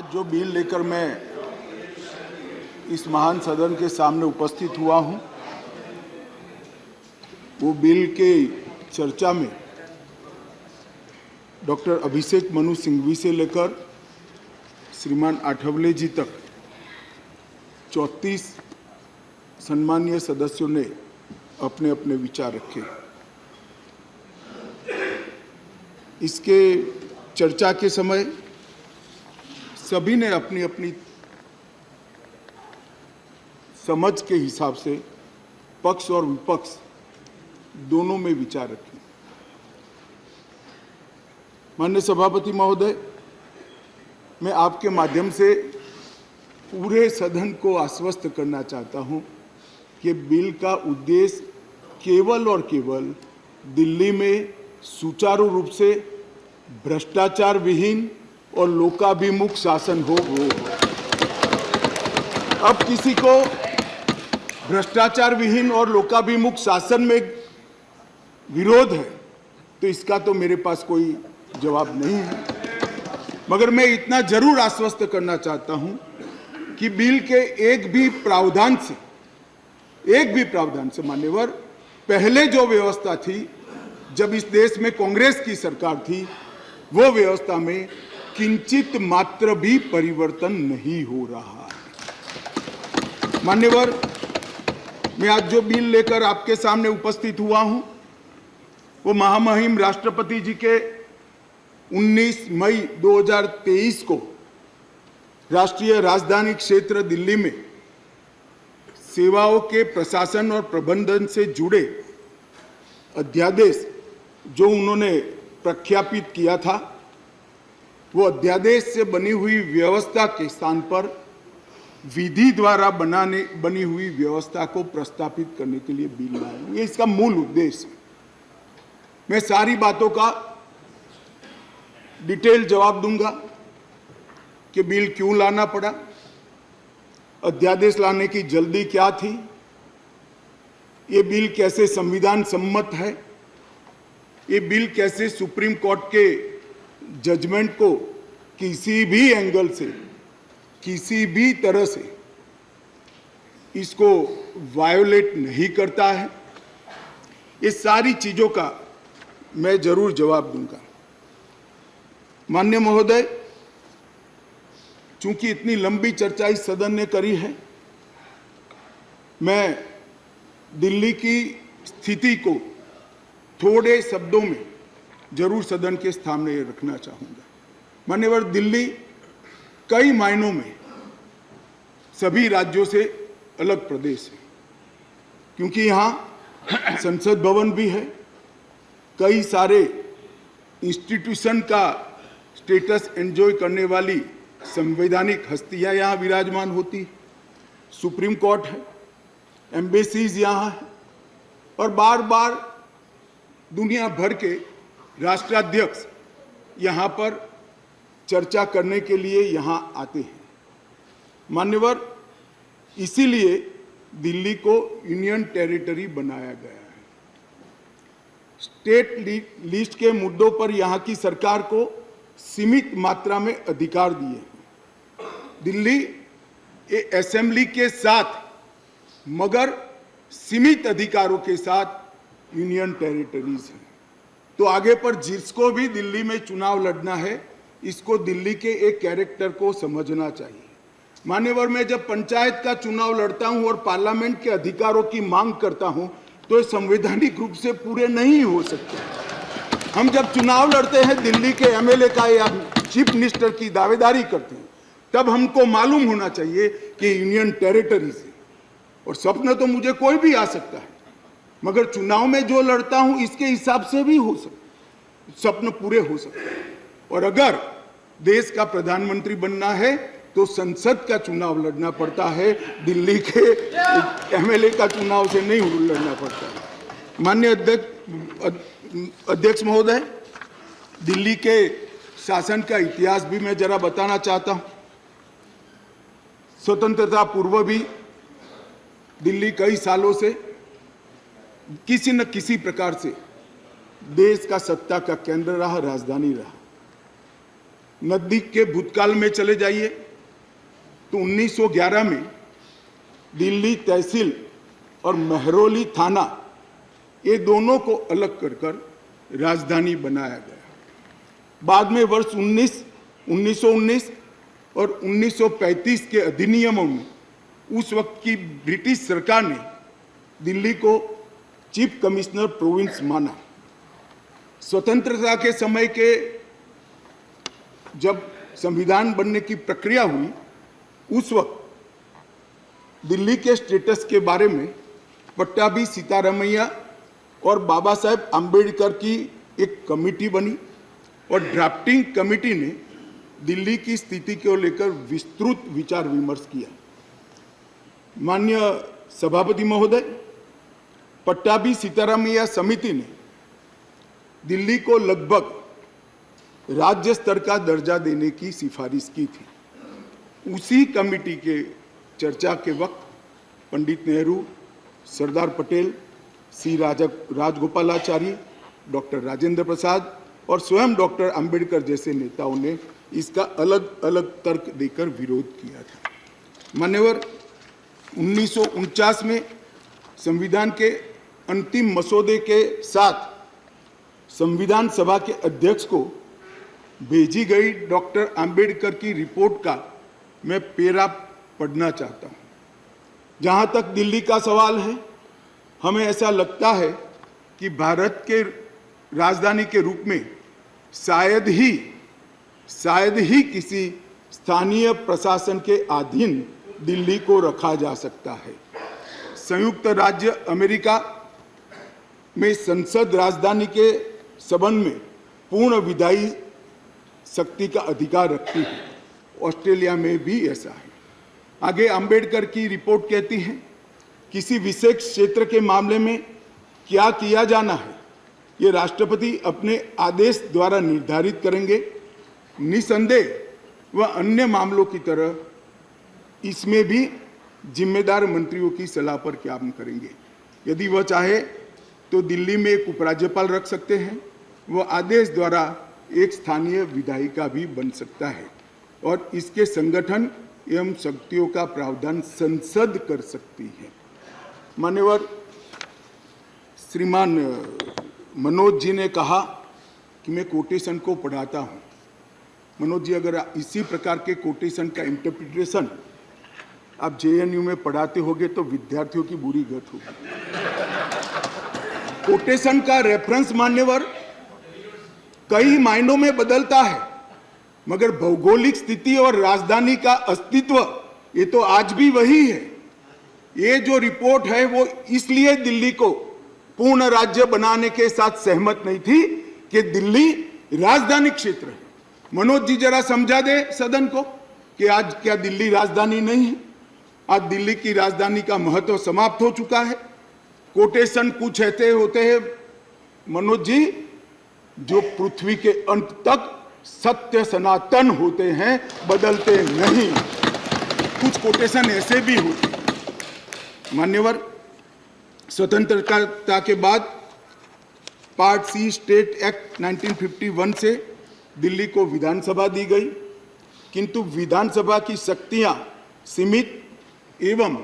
आज जो बिल लेकर मैं इस महान सदन के सामने उपस्थित हुआ हूं, वो बिल के चर्चा में डॉक्टर अभिषेक मनु सिंघवी से लेकर श्रीमान आठवले जी तक 34 सम्मानीय सदस्यों ने अपने अपने विचार रखे। इसके चर्चा के समय सभी ने अपनी अपनी समझ के हिसाब से पक्ष और विपक्ष दोनों में विचार रखे। माननीय सभापति महोदय, मैं आपके माध्यम से पूरे सदन को आश्वस्त करना चाहता हूं कि बिल का उद्देश्य केवल और केवल दिल्ली में सुचारू रूप से भ्रष्टाचार विहीन और लोकाभिमुख शासन हो। अब किसी को भ्रष्टाचार विहीन और लोकाभिमुख शासन में विरोध है तो इसका तो मेरे पास कोई जवाब नहीं है, मगर मैं इतना जरूर आश्वस्त करना चाहता हूं कि बिल के एक भी प्रावधान से मान्यवर, पहले जो व्यवस्था थी जब इस देश में कांग्रेस की सरकार थी, वो व्यवस्था में किंचित मात्र भी परिवर्तन नहीं हो रहा है। मान्यवर, मैं आज जो बिल लेकर आपके सामने उपस्थित हुआ हूं, वो महामहिम राष्ट्रपति जी के 19 मई 2023 को राष्ट्रीय राजधानी क्षेत्र दिल्ली में सेवाओं के प्रशासन और प्रबंधन से जुड़े अध्यादेश जो उन्होंने प्रख्यापित किया था, वो अध्यादेश से बनी हुई व्यवस्था के स्थान पर विधि द्वारा बनी हुई व्यवस्था को प्रस्तावित करने के लिए बिल लाया हूं। ये इसका मूल उद्देश्य है। मैं सारी बातों का डिटेल जवाब दूंगा कि बिल क्यों लाना पड़ा, अध्यादेश लाने की जल्दी क्या थी, ये बिल कैसे संविधान सम्मत है, ये बिल कैसे सुप्रीम कोर्ट के जजमेंट को किसी भी एंगल से, किसी भी तरह से इसको वायोलेट नहीं करता है। ये सारी चीजों का मैं जरूर जवाब दूंगा। माननीय महोदय, चूंकि इतनी लंबी चर्चा इस सदन ने करी है, मैं दिल्ली की स्थिति को थोड़े शब्दों में जरूर सदन के सामने रखना चाहूंगा। मान्यवर, दिल्ली कई मायनों में सभी राज्यों से अलग प्रदेश है, क्योंकि यहाँ संसद भवन भी है, कई सारे इंस्टीट्यूशन का स्टेटस एंजॉय करने वाली संवैधानिक हस्तियां यहाँ विराजमान होती, सुप्रीम कोर्ट है, एम्बेसीज यहाँ है, और बार बार दुनिया भर के राष्ट्राध्यक्ष यहाँ पर चर्चा करने के लिए यहाँ आते हैं। मान्यवर, इसीलिए दिल्ली को यूनियन टेरिटरी बनाया गया है। स्टेट लिस्ट के मुद्दों पर यहाँ की सरकार को सीमित मात्रा में अधिकार दिए हैं। दिल्ली असेंबली के साथ मगर सीमित अधिकारों के साथ यूनियन टेरिटरीज है। तो आगे पर जिसको भी दिल्ली में चुनाव लड़ना है, इसको दिल्ली के एक कैरेक्टर को समझना चाहिए। मान्यवर, मैं जब पंचायत का चुनाव लड़ता हूं और पार्लियामेंट के अधिकारों की मांग करता हूं, तो ये संवैधानिक रूप से पूरे नहीं हो सकते। हम जब चुनाव लड़ते हैं, दिल्ली के एमएलए का या चीफ मिनिस्टर की दावेदारी करते हैं, तब हमको मालूम होना चाहिए कि यूनियन टेरिटरीज है। और सपना तो मुझे कोई भी आ सकता है, मगर चुनाव में जो लड़ता हूं इसके हिसाब से भी हो सकता, सपने पूरे हो सकते हैं। और अगर देश का प्रधानमंत्री बनना है तो संसद का चुनाव लड़ना पड़ता है, दिल्ली के एमएलए का चुनाव से नहीं लड़ना पड़ता है। माननीय अध्यक्ष महोदय, दिल्ली के शासन का इतिहास भी मैं जरा बताना चाहता हूं। स्वतंत्रता पूर्व भी दिल्ली कई सालों से किसी न किसी प्रकार से देश का सत्ता का केंद्र रहा, राजधानी रहा। नजदीक के भूतकाल में चले जाइए तो 1911 में दिल्ली तहसील और महरौली थाना, ये दोनों को अलग कर राजधानी बनाया गया। बाद में वर्ष 1919 और 1935 के अधिनियमों में उस वक्त की ब्रिटिश सरकार ने दिल्ली को चीफ कमिश्नर प्रोविंस माना। स्वतंत्रता के समय के जब संविधान बनने की प्रक्रिया हुई, उस वक्त दिल्ली के स्टेटस के बारे में पट्टाभी सीतारामैया और बाबा साहेब आम्बेडकर की एक कमेटी बनी और ड्राफ्टिंग कमेटी ने दिल्ली की स्थिति को लेकर विस्तृत विचार विमर्श किया। माननीय सभापति महोदय, पट्टाभी सीतारामैया समिति ने दिल्ली को लगभग राज्य स्तर का दर्जा देने की सिफारिश की थी। उसी कमेटी के चर्चा के वक्त पंडित नेहरू, सरदार पटेल, सी राजगोपालाचारी, डॉक्टर राजेंद्र प्रसाद और स्वयं डॉक्टर अंबेडकर जैसे नेताओं ने इसका अलग अलग तर्क देकर विरोध किया था। मान्यवर, 1949 में संविधान के अंतिम मसौदे के साथ संविधान सभा के अध्यक्ष को भेजी गई डॉक्टर अंबेडकर की रिपोर्ट का मैं पेरा पढ़ना चाहता हूं। जहां तक दिल्ली का सवाल है, हमें ऐसा लगता है कि भारत के राजधानी के रूप में शायद ही किसी स्थानीय प्रशासन के अधीन दिल्ली को रखा जा सकता है। संयुक्त राज्य अमेरिका में संसद राजधानी के संबंध में पूर्ण विधायी शक्ति का अधिकार रखती है। ऑस्ट्रेलिया में भी ऐसा है। आगे अंबेडकर की रिपोर्ट कहती है, किसी विशेष क्षेत्र के मामले में क्या किया जाना है, ये राष्ट्रपति अपने आदेश द्वारा निर्धारित करेंगे। निसंदेह वह अन्य मामलों की तरह इसमें भी जिम्मेदार मंत्रियों की सलाह पर काम करेंगे। यदि वह चाहे तो दिल्ली में एक उपराज्यपाल रख सकते हैं। वह आदेश द्वारा एक स्थानीय विधायिका भी बन सकता है और इसके संगठन एवं शक्तियों का प्रावधान संसद कर सकती है। मान्यवर, श्रीमान मनोज जी ने कहा कि मैं कोटेशन को पढ़ाता हूं। मनोज जी, अगर इसी प्रकार के कोटेशन का इंटरप्रिटेशन आप जेएनयू में पढ़ाते होगे तो विद्यार्थियों की बुरी गत होगी। कोटेशन का रेफरेंस, मान्यवर, कई मायनों में बदलता है, मगर भौगोलिक स्थिति और राजधानी का अस्तित्व ये तो आज भी वही है। ये जो रिपोर्ट है वो इसलिए दिल्ली को पूर्ण राज्य बनाने के साथ सहमत नहीं थी कि दिल्ली राजधानी क्षेत्र है। मनोज जी जरा समझा दे सदन को कि आज क्या दिल्ली राजधानी नहीं है? आज दिल्ली की राजधानी का महत्व समाप्त हो चुका है। कोटेशन कुछ ऐसे होते हैं मनोज जी, जो पृथ्वी के अंत तक सत्य सनातन होते हैं, बदलते नहीं। कुछ कोटेशन ऐसे भी होते हैं। मान्यवर, स्वतंत्रता के बाद पार्ट सी स्टेट एक्ट 1951 से दिल्ली को विधानसभा दी गई, किंतु विधानसभा की शक्तियां सीमित एवं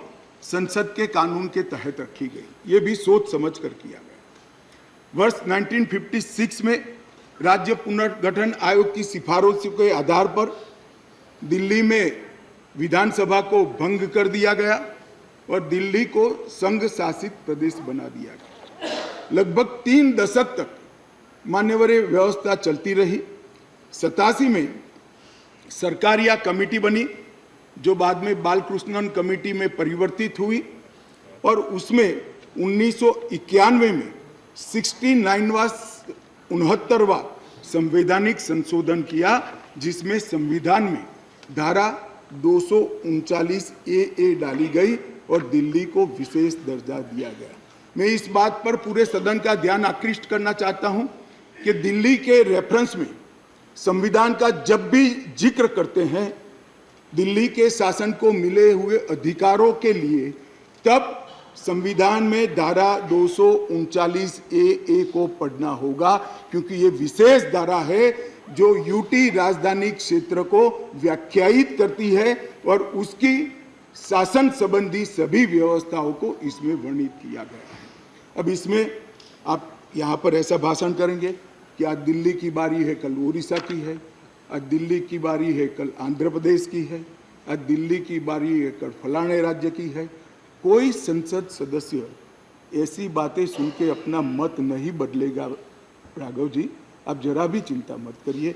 संसद के कानून के तहत रखी गई। ये भी सोच समझ कर किया गया। वर्ष 1956 में राज्य पुनर्गठन आयोग की सिफारिशों के आधार पर दिल्ली में विधानसभा को भंग कर दिया गया और दिल्ली को संघ शासित प्रदेश बना दिया गया। लगभग 3 दशक तक मान्यवर व्यवस्था चलती रही। 87 में सरकार या कमेटी बनी जो बाद में बालकृष्णन कमेटी में परिवर्तित हुई और उसमें 1991 में 69वां संवैधानिक संशोधन किया, जिसमें संविधान में धारा 239 ए डाली गई और दिल्ली को विशेष दर्जा दिया गया। मैं इस बात पर पूरे सदन का ध्यान आकृष्ट करना चाहता हूं कि दिल्ली के रेफरेंस में संविधान का जब भी जिक्र करते हैं दिल्ली के शासन को मिले हुए अधिकारों के लिए, तब संविधान में धारा 239 ए को पढ़ना होगा, क्योंकि ये विशेष धारा है जो यूटी राजधानी क्षेत्र को व्याख्यायित करती है और उसकी शासन संबंधी सभी व्यवस्थाओं को इसमें वर्णित किया गया है। अब इसमें आप यहाँ पर ऐसा भाषण करेंगे कि आज दिल्ली की बारी है, कल उड़ीसा की है, आज दिल्ली की बारी है, कल आंध्र प्रदेश की है, आज दिल्ली की बारी है, कल फलाने राज्य की है। कोई संसद सदस्य ऐसी बातें सुन के अपना मत नहीं बदलेगा। राघव जी, आप जरा भी चिंता मत करिए।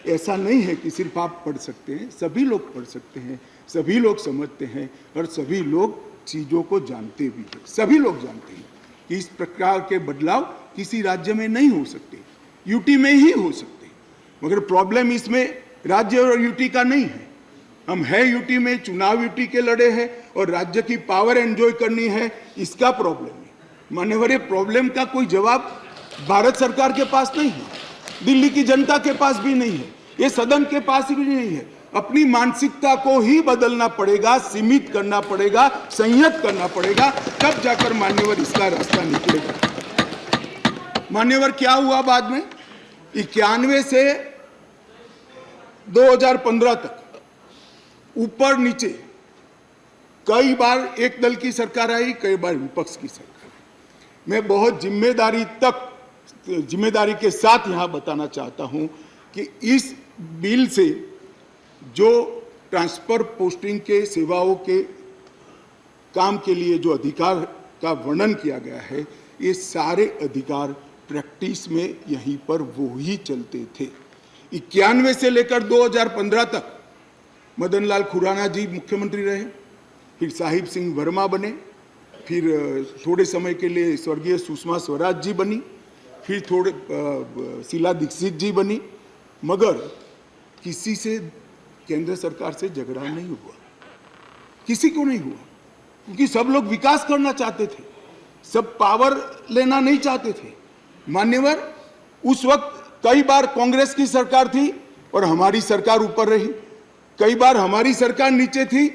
ऐसा नहीं है कि सिर्फ आप पढ़ सकते हैं, सभी लोग पढ़ सकते हैं, सभी लोग समझते हैं और सभी लोग चीज़ों को जानते भी हैं। सभी लोग जानते हैं कि इस प्रकार के बदलाव किसी राज्य में नहीं हो सकते, यूटी में ही हो सकते। मगर प्रॉब्लम इसमें राज्य और यूटी का नहीं है। हम है यूटी में, चुनाव यूटी के लड़े हैं और राज्य की पावर एंजॉय करनी है, इसका प्रॉब्लम है। मान्यवर, प्रॉब्लम का कोई जवाब भारत सरकार के पास नहीं है, दिल्ली की जनता के पास भी नहीं है, ये सदन के पास भी नहीं है। अपनी मानसिकता को ही बदलना पड़ेगा, सीमित करना पड़ेगा, संयत करना पड़ेगा, तब जाकर मान्यवर इसका रास्ता निकलेगा। मान्यवर, क्या हुआ बाद में? 91 से 2015 तक ऊपर नीचे कई बार एक दल की सरकार आई, कई बार विपक्ष की सरकार। मैं बहुत जिम्मेदारी के साथ यहां बताना चाहता हूं कि इस बिल से जो ट्रांसफर पोस्टिंग के सेवाओं के काम के लिए जो अधिकार का वर्णन किया गया है, ये सारे अधिकार प्रैक्टिस में यहीं पर वो ही चलते थे। 91 से लेकर 2015 तक मदन लाल खुराना जी मुख्यमंत्री रहे, फिर साहिब सिंह वर्मा बने, फिर थोड़े समय के लिए स्वर्गीय सुषमा स्वराज जी बनी, फिर थोड़े शीला दीक्षित जी बनी। मगर किसी से केंद्र सरकार से झगड़ा नहीं हुआ, किसी को नहीं हुआ, क्योंकि सब लोग विकास करना चाहते थे, सब पावर लेना नहीं चाहते थे। मान्यवर, उस वक्त कई बार कांग्रेस की सरकार थी और हमारी सरकार ऊपर रही, कई बार हमारी सरकार नीचे थी,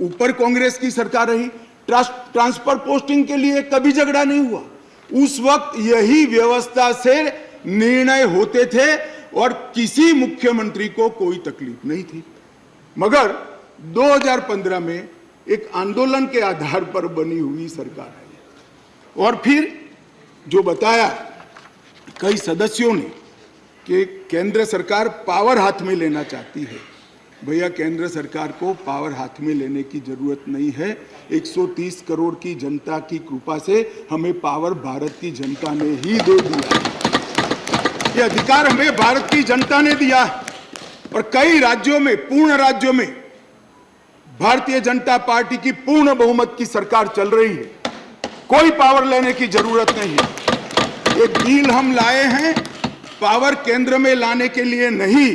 ऊपर कांग्रेस की सरकार रही। ट्रांसफर पोस्टिंग के लिए कभी झगड़ा नहीं हुआ। उस वक्त यही व्यवस्था से निर्णय होते थे और किसी मुख्यमंत्री को कोई तकलीफ नहीं थी। मगर 2015 में एक आंदोलन के आधार पर बनी हुई सरकार है और फिर जो बताया कई सदस्यों ने कि केंद्र सरकार पावर हाथ में लेना चाहती है। भैया, केंद्र सरकार को पावर हाथ में लेने की जरूरत नहीं है। 130 करोड़ की जनता की कृपा से हमें पावर भारत की जनता ने ही दे दिया। ये अधिकार हमें भारत की जनता ने दिया और कई राज्यों में, पूर्ण राज्यों में भारतीय जनता पार्टी की पूर्ण बहुमत की सरकार चल रही है। कोई पावर लेने की जरूरत नहीं है। ये बिल हम लाए हैं पावर केंद्र में लाने के लिए नहीं,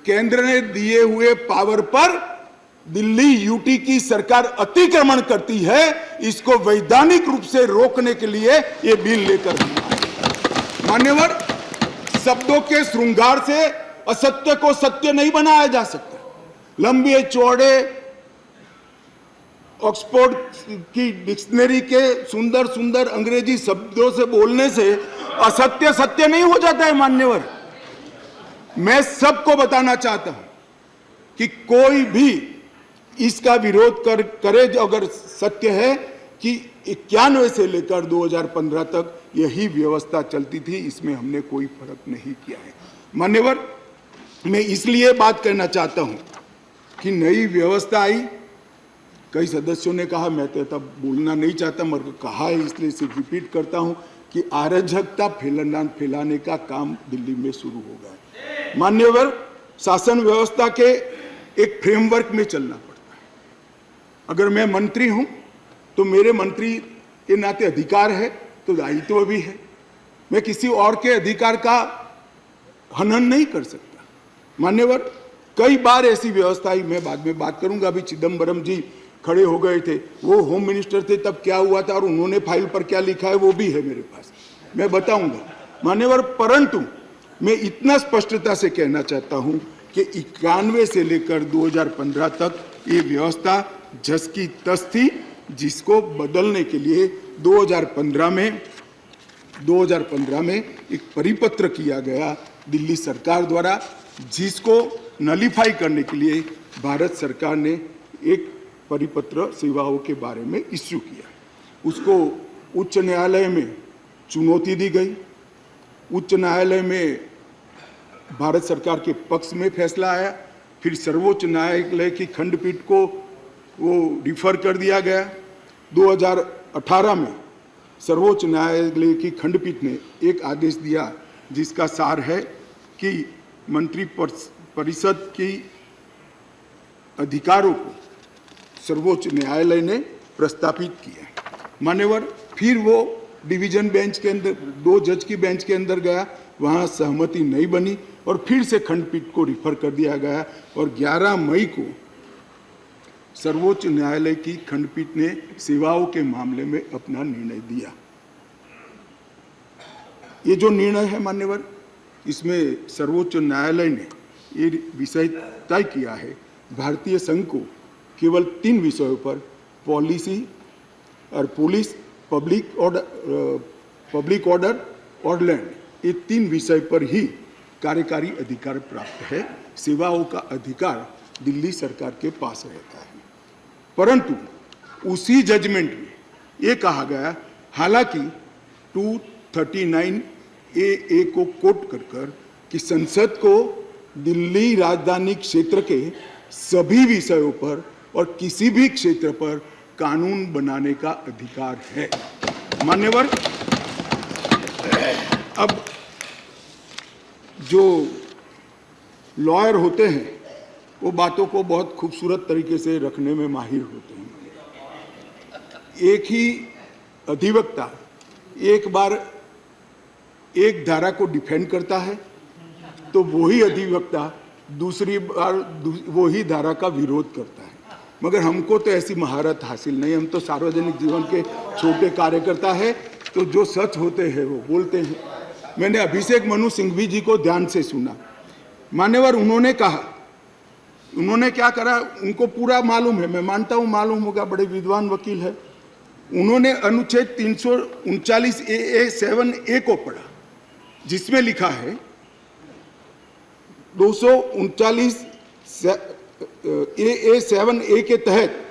केंद्र ने दिए हुए पावर पर दिल्ली यूटी की सरकार अतिक्रमण करती है, इसको वैधानिक रूप से रोकने के लिए ये बिल लेकर मान्यवर, शब्दों के श्रृंगार से असत्य को सत्य नहीं बनाया जा सकता। लंबे चौड़े ऑक्सफोर्ड की डिक्शनरी के सुंदर सुंदर अंग्रेजी शब्दों से बोलने से असत्य सत्य नहीं हो जाता है। मान्यवर, मैं सबको बताना चाहता हूं कि कोई भी इसका विरोध करे अगर सत्य है कि 91 से लेकर 2015 तक यही व्यवस्था चलती थी, इसमें हमने कोई फर्क नहीं किया है। मान्यवर, मैं इसलिए बात करना चाहता हूं कि नई व्यवस्था आई, कई सदस्यों ने कहा, मैं तो तब बोलना नहीं चाहता मगर कहा है इसलिए सिर्फ रिपीट करता हूं कि अराजकता फैलाने का काम दिल्ली में शुरू हो गया है। मान्यवर, शासन व्यवस्था के एक फ्रेमवर्क में चलना पड़ता है। अगर मैं मंत्री हूं तो मेरे मंत्री के नाते अधिकार है तो दायित्व भी है। मैं किसी और के अधिकार का हनन नहीं कर सकता। मान्यवर, कई बार ऐसी व्यवस्था ही, मैं बाद में बात करूंगा, अभी चिदम्बरम जी खड़े हो गए थे, वो होम मिनिस्टर थे, तब क्या हुआ था और उन्होंने फाइल पर क्या लिखा है वो भी है मेरे पास, मैं बताऊंगा। मान्यवर, परंतु मैं इतना स्पष्टता से कहना चाहता हूं कि 91 से लेकर 2015 तक ये व्यवस्था जस की तस थी, जिसको बदलने के लिए 2015 में एक परिपत्र किया गया दिल्ली सरकार द्वारा, जिसको नलीफाई करने के लिए भारत सरकार ने एक परिपत्र सेवाओं के बारे में इश्यू किया। उसको उच्च न्यायालय में चुनौती दी गई। उच्च न्यायालय में भारत सरकार के पक्ष में फैसला आया, फिर सर्वोच्च न्यायालय की खंडपीठ को वो रिफर कर दिया गया। 2018 में सर्वोच्च न्यायालय की खंडपीठ ने एक आदेश दिया जिसका सार है कि मंत्री परिषद की अधिकारों को सर्वोच्च न्यायालय ने प्रस्तावित किया। मान्यवर, फिर वो डिवीजन बेंच के अंदर 2 जज की बेंच के अंदर गया, वहाँ सहमति नहीं बनी और फिर से खंडपीठ को रिफर कर दिया गया और 11 मई को सर्वोच्च न्यायालय की खंडपीठ ने सेवाओं के मामले में अपना निर्णय दिया। ये जो निर्णय है मान्यवर, इसमें सर्वोच्च न्यायालय ने ये विषय तय किया है, भारतीय संघ को केवल 3 विषयों पर पॉलिसी और पुलिस, पब्लिक ऑर्डर और लैंड, ये 3 विषय पर ही कार्यकारी अधिकार प्राप्त है। सेवाओं का अधिकार दिल्ली सरकार के पास रहता है। परंतु उसी जजमेंट में ये कहा गया, हालांकि 239A को कोट कर कि संसद को दिल्ली राजधानी क्षेत्र के सभी विषयों पर और किसी भी क्षेत्र पर कानून बनाने का अधिकार है। मान्यवर, अब जो लॉयर होते हैं वो बातों को बहुत खूबसूरत तरीके से रखने में माहिर होते हैं। एक ही अधिवक्ता एक बार एक धारा को डिफेंड करता है तो वही अधिवक्ता दूसरी बार वही धारा का विरोध करता है। मगर हमको तो ऐसी महारत हासिल नहीं, हम तो सार्वजनिक जीवन के छोटे कार्यकर्ता है, तो जो सच होते हैं वो बोलते हैं। मैंने अभिषेक मनु सिंघवी जी को ध्यान से सुना। मान्यवर, उन्होंने कहा, उन्होंने क्या करा उनको पूरा मालूम है, मैं मानता हूं मालूम होगा, बड़े विद्वान वकील है। उन्होंने अनुच्छेद 339A7A को पढ़ा, जिसमें लिखा है 239AA7A के तहत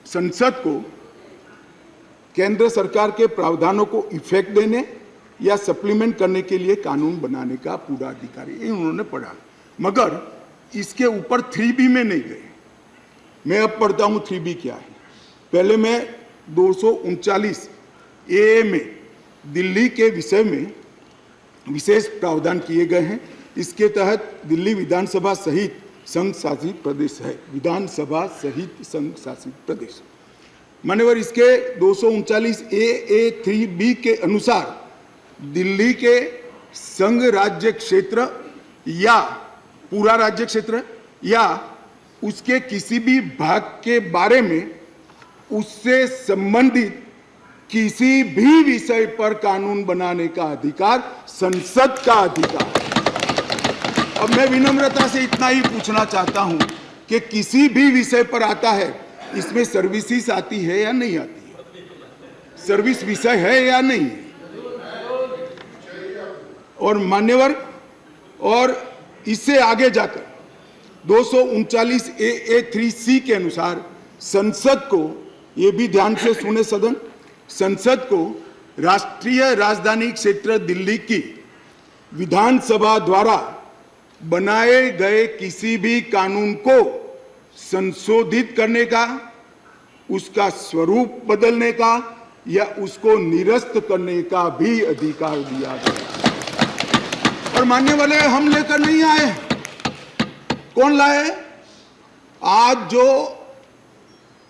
संसद को केंद्र सरकार के प्रावधानों को इफेक्ट देने या सप्लीमेंट करने के लिए कानून बनाने का पूरा अधिकार है। उन्होंने पढ़ा, मगर इसके ऊपर 3B में नहीं गए। मैं अब पढ़ता हूं 3B क्या है। पहले मैं 239A में दिल्ली के विषय में विशेष प्रावधान किए गए हैं। इसके तहत दिल्ली विधानसभा सहित संघ शासित प्रदेश है, विधानसभा सहित संघ शासित प्रदेश। मान्यवर, इसके 239AA3B के अनुसार दिल्ली के संघ राज्य क्षेत्र या पूरा राज्य क्षेत्र या उसके किसी भी भाग के बारे में उससे संबंधित किसी भी विषय पर कानून बनाने का अधिकार संसद का अधिकार। अब मैं विनम्रता से इतना ही पूछना चाहता हूं कि किसी भी विषय पर आता है, इसमें सर्विसेज आती है या नहीं आती है? सर्विस विषय है या नहीं? और मान्यवर, और इससे आगे जाकर 239AA3C के अनुसार संसद को, ये भी ध्यान से सुने सदन, संसद को राष्ट्रीय राजधानी क्षेत्र दिल्ली की विधानसभा द्वारा बनाए गए किसी भी कानून को संशोधित करने का, उसका स्वरूप बदलने का या उसको निरस्त करने का भी अधिकार दिया गया। और मानने वाले हम लेकर नहीं आए, कौन लाए? आज जो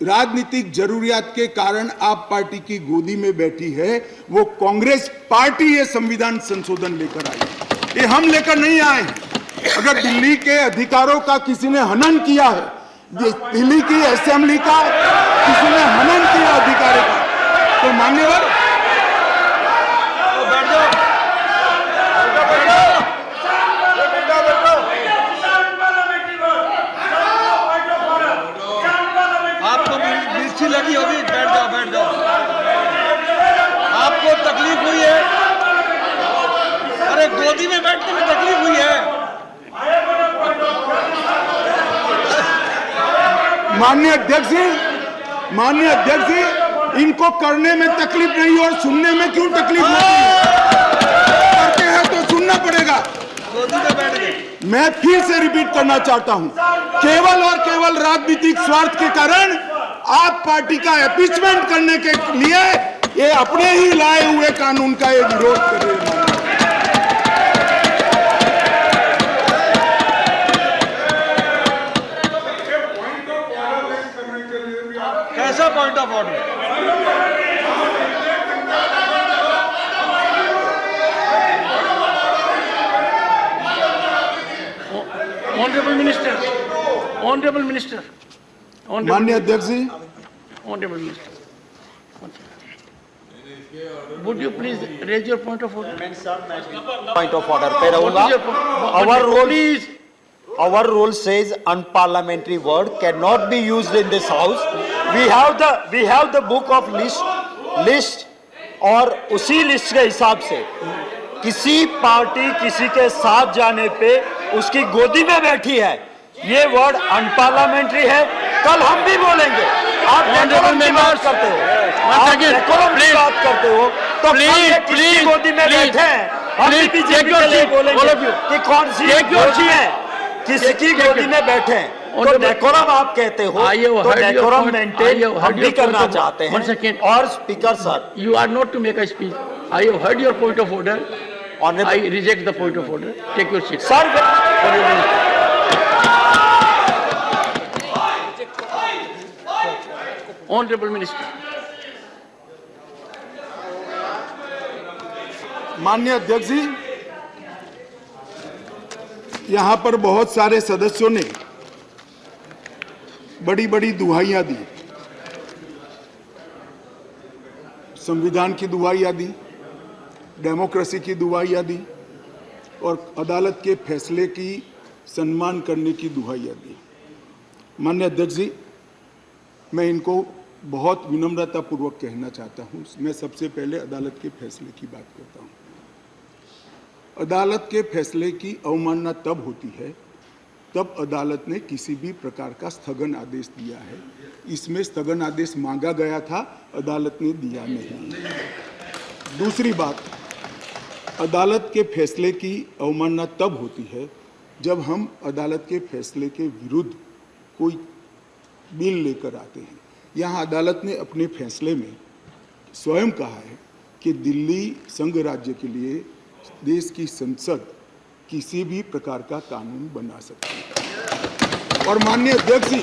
राजनीतिक जरूरियात के कारण आप पार्टी की गोदी में बैठी है, वो कांग्रेस पार्टी ये संविधान संशोधन लेकर आई। ये हम लेकर नहीं आए। अगर दिल्ली के अधिकारों का किसी ने हनन किया है, दिल्ली की असेंबली का किसी ने हनन किया अधिकारों का, तो मान्यवर लगी होगी, बैठ जाओ, आपको तकलीफ माननीय अध्यक्ष जी, इनको करने में तकलीफ नहीं और सुनने में क्यों तकलीफ होती है? करते हैं तो सुनना पड़ेगा। मैं फिर से रिपीट करना चाहता हूं, केवल और केवल राजनीतिक स्वार्थ के कारण आप पार्टी का एपीचमेंट करने के लिए ये अपने ही लाए हुए कानून का ये विरोध कर रहे हैं। कैसा point of order? Honourable minister, माननीय अध्यक्ष जी, honourable minister, would you please raise your point of order? Point of order पे रहूंगा। Our rule says unparliamentary word cannot be used in this house. We have the book of list और उसी list के हिसाब से किसी party किसी के साथ जाने पे उसकी गोदी में बैठी है, ये वर्ड अनपार्लियामेंट्री है। कल हम भी बोलेंगे। आप डेकोरम की बात करते हो, आप डेकोरम की बात करते हो, तो किसकी गोदी में बैठे हैं? हम भी बीजेपी के लिए बोलेंगे कि कौन सी गोदी है, किसकी गोदी में बैठे हैं। तो डेकोरम आप कहते हो, तो डेकोरम मेंटेन हम भी करना चाहते हैं। और speaker sir, You are not to make a speech. I have heard your point of order. I reject the point of order. Take your seat. Sir, Honorable Minister. माननीय अध्यक्ष जी, यहां पर बहुत सारे सदस्यों ने बड़ी बड़ी दुहाइयां दी, संविधान की दुहाइयां दी, डेमोक्रेसी की दुहाइयां दी और अदालत के फैसले की सम्मान करने की दुहाइयां दी। माननीय अध्यक्ष जी, मैं इनको बहुत विनम्रता पूर्वक कहना चाहता हूं। मैं सबसे पहले अदालत के फैसले की बात करता हूं। अदालत के फैसले की अवमानना तब होती है तब अदालत ने किसी भी प्रकार का स्थगन आदेश दिया है। इसमें स्थगन आदेश मांगा गया था, अदालत ने दिया नहीं। दूसरी बात, अदालत के फैसले की अवमानना तब होती है जब हम अदालत के फैसले के विरुद्ध कोई बिल लेकर आते हैं। यहाँ अदालत ने अपने फैसले में स्वयं कहा है कि दिल्ली संघ राज्य के लिए देश की संसद किसी भी प्रकार का कानून बना सकती है। और माननीय अध्यक्ष जी,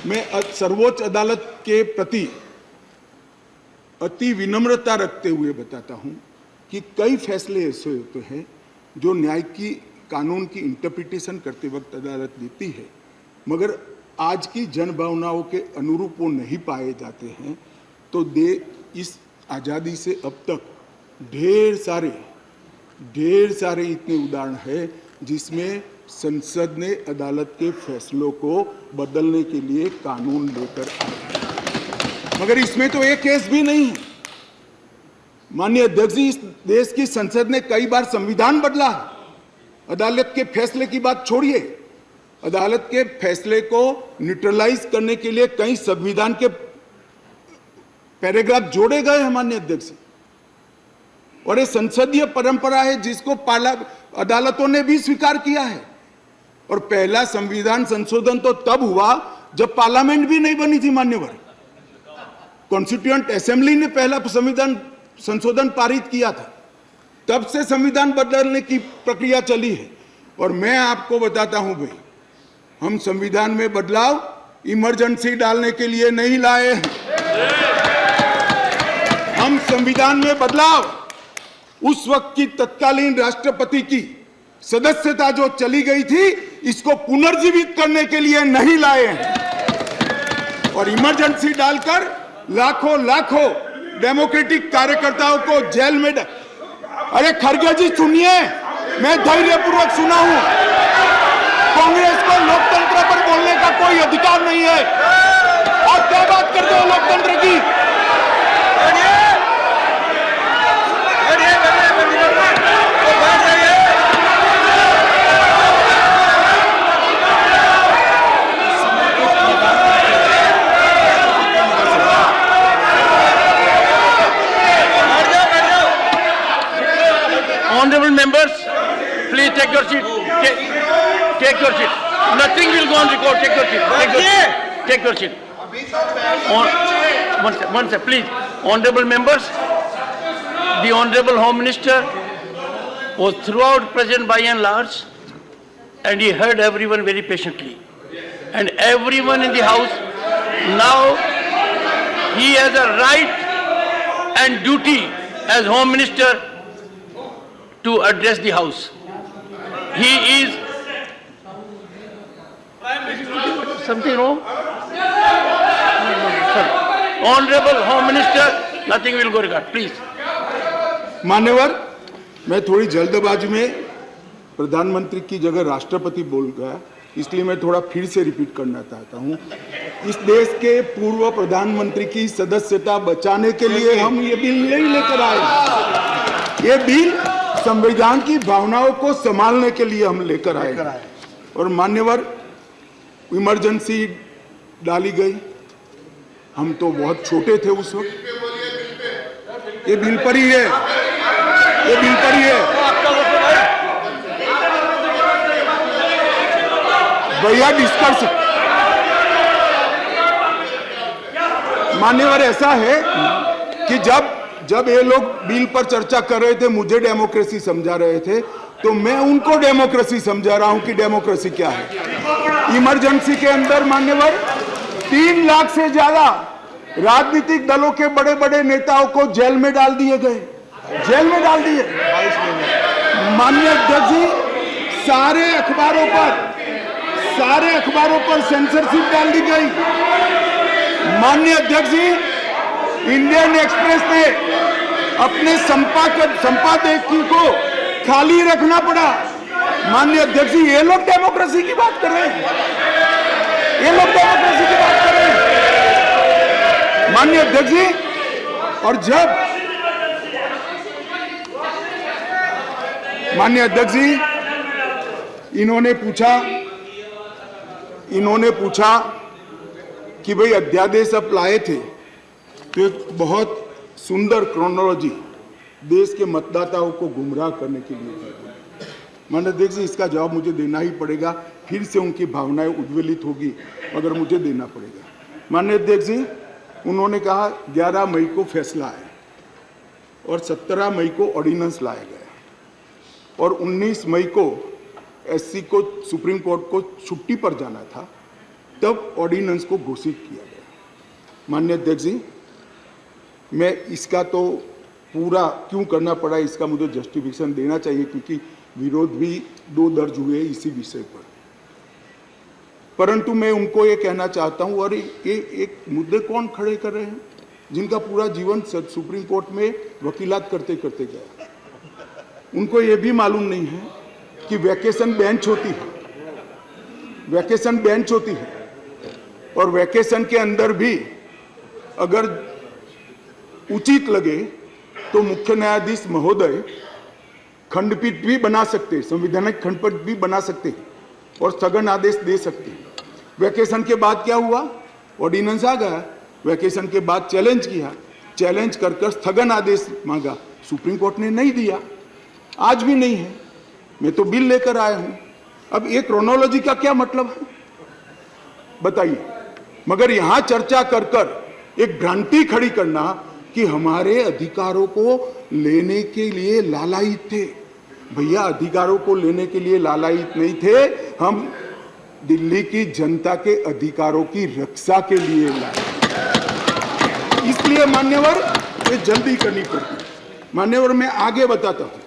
मैं सर्वोच्च अदालत के प्रति अति विनम्रता रखते हुए बताता हूं कि कई फैसले ऐसे होते हैं जो न्याय की कानून की इंटरप्रिटेशन करते वक्त अदालत देती है, मगर आज की जनभावनाओं के अनुरूप वो नहीं पाए जाते हैं। तो इस आज़ादी से अब तक ढेर सारे इतने उदाहरण हैं जिसमें संसद ने अदालत के फैसलों को बदलने के लिए कानून लेकर आए, मगर इसमें तो एक केस भी नहीं है। माननीय अध्यक्ष जी, इस देश की संसद ने कई बार संविधान बदला है। अदालत के फैसले की बात छोड़िए, अदालत के फैसले को न्यूट्रलाइज करने के लिए कई संविधान के पैराग्राफ जोड़े गए हैं माननीय अध्यक्ष, और ये संसदीय परंपरा है जिसको अदालतों ने भी स्वीकार किया है। और पहला संविधान संशोधन तो तब हुआ जब पार्लियामेंट भी नहीं बनी थी मान्यवर। कॉन्स्टिट्यूएंट असेंबली ने पहला संविधान संशोधन पारित किया था, तब से संविधान बदलने की प्रक्रिया चली है। और मैं आपको बताता हूं भाई, हम संविधान में बदलाव इमरजेंसी डालने के लिए नहीं लाए हैं। हम संविधान में बदलाव उस वक्त की तत्कालीन राष्ट्रपति की सदस्यता जो चली गई थी, इसको पुनर्जीवित करने के लिए नहीं लाए हैं। और इमरजेंसी डालकर लाखों डेमोक्रेटिक कार्यकर्ताओं को जेल में अरे खड़गे जी सुनिए, मैं धैर्यपूर्वक सुना हूं। कांग्रेस को लोकतंत्र पर बोलने का कोई अधिकार नहीं है। और क्या बात करते हो लोकतंत्र की? Take your seat. Nothing will go on record. Take your seat. Take your seat. One second, please. Honorable members, the Honorable Home Minister was throughout present by and large, and he heard everyone very patiently. And everyone in the House, now he has a right and duty as Home Minister to address the House. He is... Something wrong? Honorable Home Minister, nothing will go regard. Please. मान्यवर, मैं थोड़ी जल्दबाजी में प्रधानमंत्री की जगह राष्ट्रपति बोल गया, इसलिए मैं थोड़ा फिर से रिपीट करना चाहता हूं। इस देश के पूर्व प्रधानमंत्री की सदस्यता बचाने के लिए हम ये बिल नहीं लेकर आए। ये बिल संविधान की भावनाओं को संभालने के लिए हम लेकर आए। और मान्यवर, इमरजेंसी डाली गई, हम तो बहुत छोटे थे उस वक्त। ये बिल पर ही है, ये बिल पर ही है। भैया डिस्कस, मान्यवर ऐसा है कि जब ये लोग बिल पर चर्चा कर रहे थे, मुझे डेमोक्रेसी समझा रहे थे, तो मैं उनको डेमोक्रेसी समझा रहा हूं कि डेमोक्रेसी क्या है। इमरजेंसी के अंदर मान्यवर 3 लाख से ज्यादा राजनीतिक दलों के बड़े बड़े नेताओं को जेल में डाल दिए गए, जेल में डाल दिए। माननीय अध्यक्ष जी, सारे अखबारों पर सेंसरशिप डाल दी गई। माननीय अध्यक्ष जी, इंडियन एक्सप्रेस ने अपने संपादकीय को खाली रखना पड़ा। माननीय अध्यक्ष जी, ये लोग डेमोक्रेसी की बात कर रहे हैं, ये लोग डेमोक्रेसी की बात कर रहे हैं। माननीय अध्यक्ष जी, और जब माननीय अध्यक्ष जी इन्होंने पूछा कि भाई अध्यादेश आप लाए थे, तो एक बहुत सुंदर क्रोनोलॉजी देश के मतदाताओं को गुमराह करने के लिए। माननीय अध्यक्ष जी, इसका जवाब मुझे देना ही पड़ेगा, फिर से उनकी भावनाएं उद्वेलित होगी, मगर मुझे देना पड़ेगा। माननीय अध्यक्ष जी, उन्होंने कहा 11 मई को फैसला है और 17 मई को ऑर्डिनेंस लाया गया और 19 मई को एससी को सुप्रीम कोर्ट को छुट्टी पर जाना था, तब ऑर्डिनेंस को घोषित किया गया। माननीय अध्यक्ष जी, मैं इसका तो पूरा क्यों करना पड़ा, इसका मुझे जस्टिफिकेशन देना चाहिए, क्योंकि विरोध भी 2 दर्ज हुए इसी विषय पर। परंतु मैं उनको ये कहना चाहता हूँ, और ये एक मुद्दे कौन खड़े कर रहे हैं जिनका पूरा जीवन सुप्रीम कोर्ट में वकीलात करते करते गया। उनको ये भी मालूम नहीं है कि वैकेशन बेंच होती है, वैकेशन बेंच होती है, और वैकेशन के अंदर भी अगर उचित लगे तो मुख्य न्यायाधीश महोदय खंडपीठ भी बना सकते हैं, संवैधानिक खंडपीठ भी बना सकते हैं और स्थगन आदेश दे सकते हैं। वैकेशन के बाद क्या हुआ, ऑर्डिनेंस आ गया, वैकेशन के बाद चैलेंज किया, चैलेंज कर स्थगन आदेश मांगा, सुप्रीम कोर्ट ने नहीं दिया, आज भी नहीं है। मैं तो बिल लेकर आया हूं। अब ये क्रोनोलॉजी का क्या मतलब है बताइए। मगर यहां चर्चा कर एक भ्रांति खड़ी करना कि हमारे अधिकारों को लेने के लिए लालायित थे। भैया, अधिकारों को लेने के लिए लालायित नहीं थे, हम दिल्ली की जनता के अधिकारों की रक्षा के लिए लाए। इसलिए मान्यवर, ये जल्दी करनी पड़ती। मान्यवर, मैं आगे बताता हूं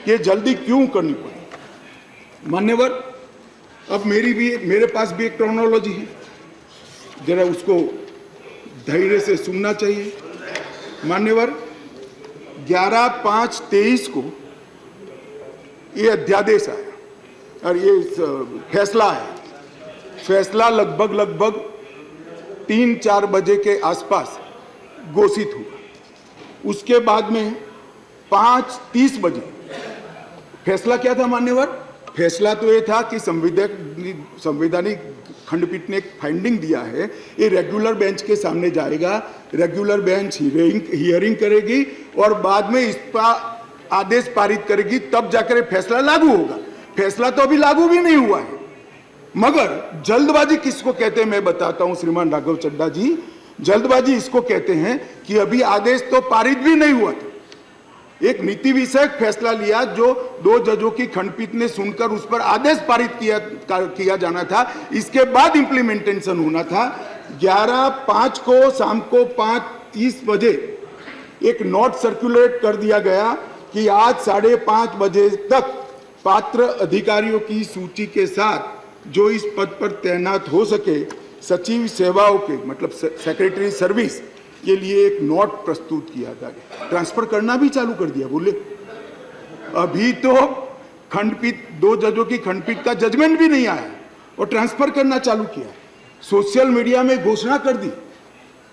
कि जल्दी क्यों करनी पड़ी। मान्यवर, अब मेरे पास भी एक क्रोनोलॉजी है, जरा उसको धैर्य से सुनना चाहिए। मान्यवर, 11/5/23 को ये अध्यादेश आया और ये फैसला है। फैसला लगभग 3-4 बजे के आसपास घोषित हुआ। उसके बाद में 5:30 बजे फैसला क्या था मान्यवर? फैसला तो ये था कि संवैधानिक खंडपीठ ने एक फाइंडिंग दिया है, ये रेगुलर बेंच के सामने जाएगा, रेगुलर बेंच हियरिंग करेगी और बाद में इस पर आदेश पारित करेगी, तब जाकर फैसला लागू होगा। फैसला तो अभी लागू भी नहीं हुआ है। मगर जल्दबाजी किसको कहते हैं मैं बताता हूं श्रीमान राघव चड्ढा जी। जल्दबाजी इसको कहते हैं कि अभी आदेश तो पारित भी नहीं हुआ था, एक नीति विषयक फैसला लिया जो 2 जजों की खंडपीठ ने सुनकर उस पर आदेश पारित किया जाना था, इसके बाद इंप्लीमेंटेशन होना था। 11/5 को शाम को 5:30 बजे एक नोट सर्कुलेट कर दिया गया कि आज 5:30 बजे तक पात्र अधिकारियों की सूची के साथ जो इस पद पर तैनात हो सके सचिव सेवाओं के मतलब सेक्रेटरी सर्विस के लिए एक नोट प्रस्तुत किया गया। ट्रांसफर करना भी चालू कर दिया। बोले अभी तो खंडपीठ 2 जजों की खंडपीठ का जजमेंट भी नहीं आया और ट्रांसफर करना चालू किया। सोशल मीडिया में घोषणा कर दी,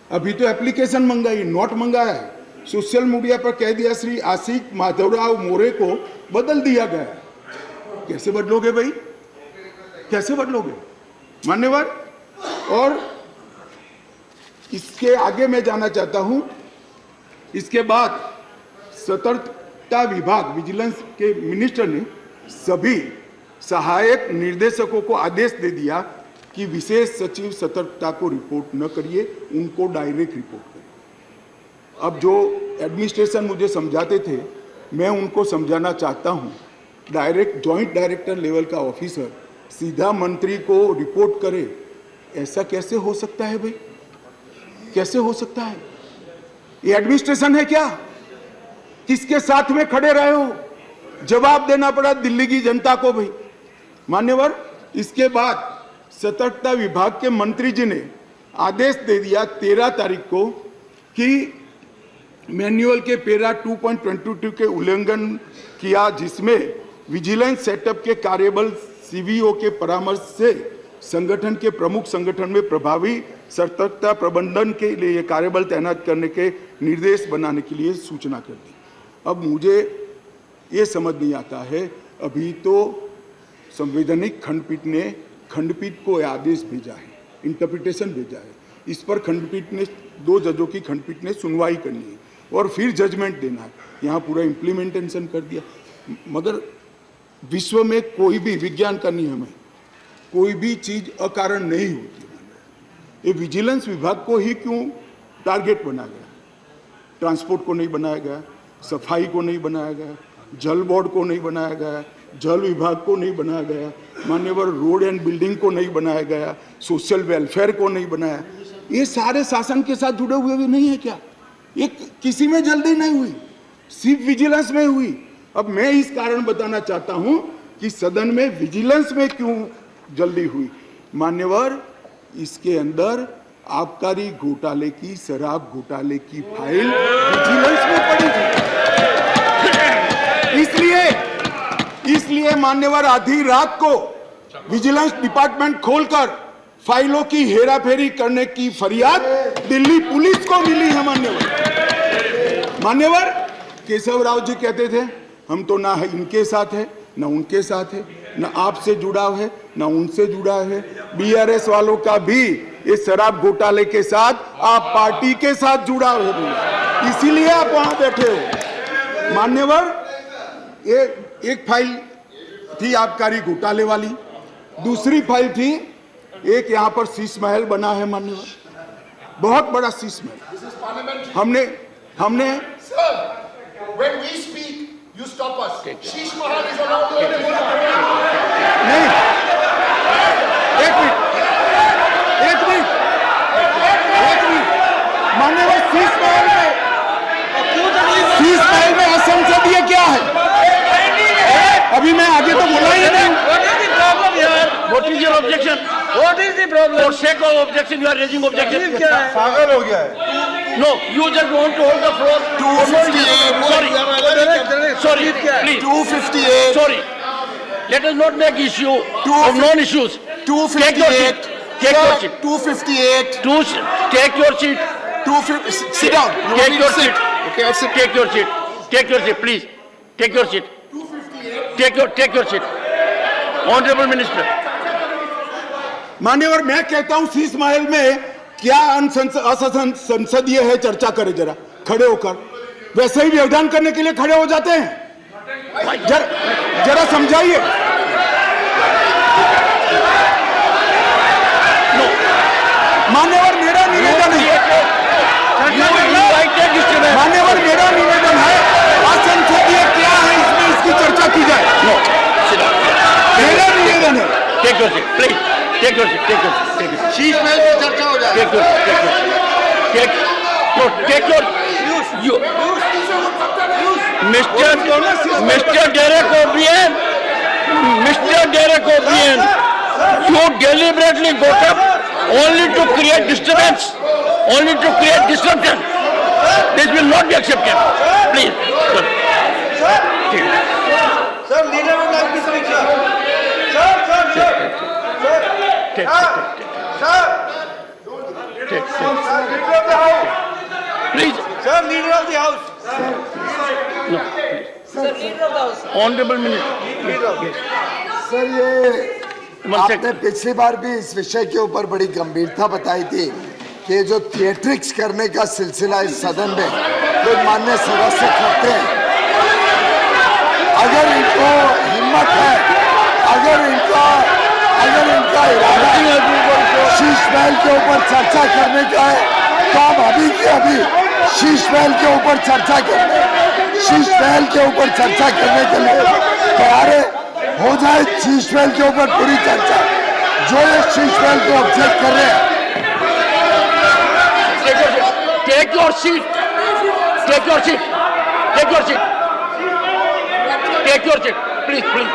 अभी तो एप्लीकेशन मंगाई, नोट मंगाया है, सोशल मीडिया पर कह दिया श्री आशिक माधवराव मोरे को बदल दिया गया। कैसे बदलोगे भाई, कैसे बदलोगे मान्यवर? और इसके आगे मैं जाना चाहता हूं। इसके बाद सतर्कता विभाग विजिलेंस के मिनिस्टर ने सभी सहायक निर्देशकों को आदेश दे दिया कि विशेष सचिव सतर्कता को रिपोर्ट न करिए, उनको डायरेक्ट रिपोर्ट करिए। अब जो एडमिनिस्ट्रेशन मुझे समझाते थे मैं उनको समझाना चाहता हूं, डायरेक्ट जॉइंट डायरेक्टर लेवल का ऑफिसर सीधा मंत्री को रिपोर्ट करे, ऐसा कैसे हो सकता है भाई? कैसे हो सकता है? ये एडमिनिस्ट्रेशन है क्या? किसके साथ में खड़े रहे हो? जवाब देना पड़ा दिल्ली की जनता को भाई मान्यवर। इसके बाद सतर्कता विभाग के मंत्री जी ने आदेश दे दिया 13 तारीख को कि मैन्युअल के पैरा 2.22 के उल्लंघन किया, जिसमें विजिलेंस सेटअप के कार्यबल सीवीओ के परामर्श से संगठन के प्रमुख संगठन में प्रभावी सतर्कता प्रबंधन के लिए कार्यबल तैनात करने के निर्देश बनाने के लिए सूचना कर दी। अब मुझे ये समझ नहीं आता है, अभी तो संवैधानिक खंडपीठ ने खंडपीठ को आदेश भेजा है, इंटरप्रिटेशन भेजा है, इस पर खंडपीठ ने 2 जजों की खंडपीठ ने सुनवाई करनी है और फिर जजमेंट देना है। यहाँ पूरा इम्प्लीमेंटेशन कर दिया। मगर विश्व में कोई भी विज्ञान का नियम है, कोई भी चीज अकारण नहीं होती। ये विजिलेंस विभाग को ही क्यों टारगेट बनाया गया? ट्रांसपोर्ट को नहीं बनाया गया, सफाई को नहीं बनाया गया, जल बोर्ड को नहीं बनाया गया, जल विभाग को नहीं बनाया गया, मान्यवर रोड एंड बिल्डिंग को नहीं बनाया गया, सोशल वेलफेयर को नहीं बनाया। ये सारे शासन के साथ जुड़े हुए भी नहीं है क्या? ये किसी में जल्दी नहीं हुई, सिर्फ विजिलेंस में हुई। अब मैं इस कारण बताना चाहता हूं कि सदन में विजिलेंस में क्यों जल्दी हुई मान्यवर। इसके अंदर आबकारी घोटाले की, शराब घोटाले की फाइल विजिलेंस में पड़ी थी। इसलिए मान्यवर आधी रात को विजिलेंस डिपार्टमेंट खोलकर फाइलों की हेराफेरी करने की फरियाद दिल्ली पुलिस को मिली है मान्यवर। केशव राव जी कहते थे हम तो ना इनके साथ है ना उनके साथ है, ना आपसे जुड़ाव है ना उनसे जुड़ा है। बीआरएस वालों का भी इस शराब घोटाले के साथ आप पार्टी के साथ जुड़ाव है, इसीलिए आप वहां बैठे हो मान्यवर। एक फाइल थी आबकारी घोटाले वाली, दूसरी फाइल थी एक यहाँ पर शीश महल बना है मान्यवर, बहुत बड़ा शीश महल। हमने When we speak, you stop us. Sheesh Mahal is allowed to नहीं, एक मिनट मान्यवर, शीश महल में असंसदीय क्या है? अभी मैं आगे तो बोला ही नहीं। What is your objection? What is the problem? For sake of objection, you are raising objection. क्या है? पागल हो गया है। No, you just want to hold the floor. 258. Sorry, please. 258. Sorry. Let us not make issue of non-issues. 258. Take your seat. 258. Take your seat. 250. Sit down. You want Take me your to sit? seat. Okay, I'll sit. Take your seat. Take your seat, please. Take your seat. 258. Take your seat. Honorable Minister. मान्यवर, मैं कहता हूं शीश महल में क्या असंसदीय है, चर्चा करें जरा खड़े होकर। वैसे ही व्यवधान करने के लिए खड़े हो जाते हैं, जरा समझाइए। No, sit down. मेरा निवेदन है। Take your seat, please. Take your seat, take your seat, take your seat. Sheesh Mahal पे चर्चा हो जाएगी। Take your seat, take your seat. Take your, you, Mr. Derek O'Brien, you deliberately got up only to create disturbance, only to create disruption. This will not be accepted. Please. Sir, leader would like to speak, sir. Please. Sir, leader of the house. No, please. Honorable Minister. Sir ये One आपने second. पिछली बार भी इस विषय के ऊपर बड़ी गंभीरता बताई थी कि जो थिएट्रिक्स करने का सिलसिला इस सदन में जो माननीय सदस्य करते हैं, अगर इनको हिम्मत है, अगर इनका इरादा शीश महल के ऊपर चर्चा करने का है, तो हम अभी के अभी शीश महल के ऊपर चर्चा करने के लिए तैयार है। हो जाए शीश महल के ऊपर पूरी चर्चा। जो ये शीश महल को ऑब्जेक्ट कर रहे हैं, Take your seat. Take your seat. Take your seat. Take your seat. Please, please.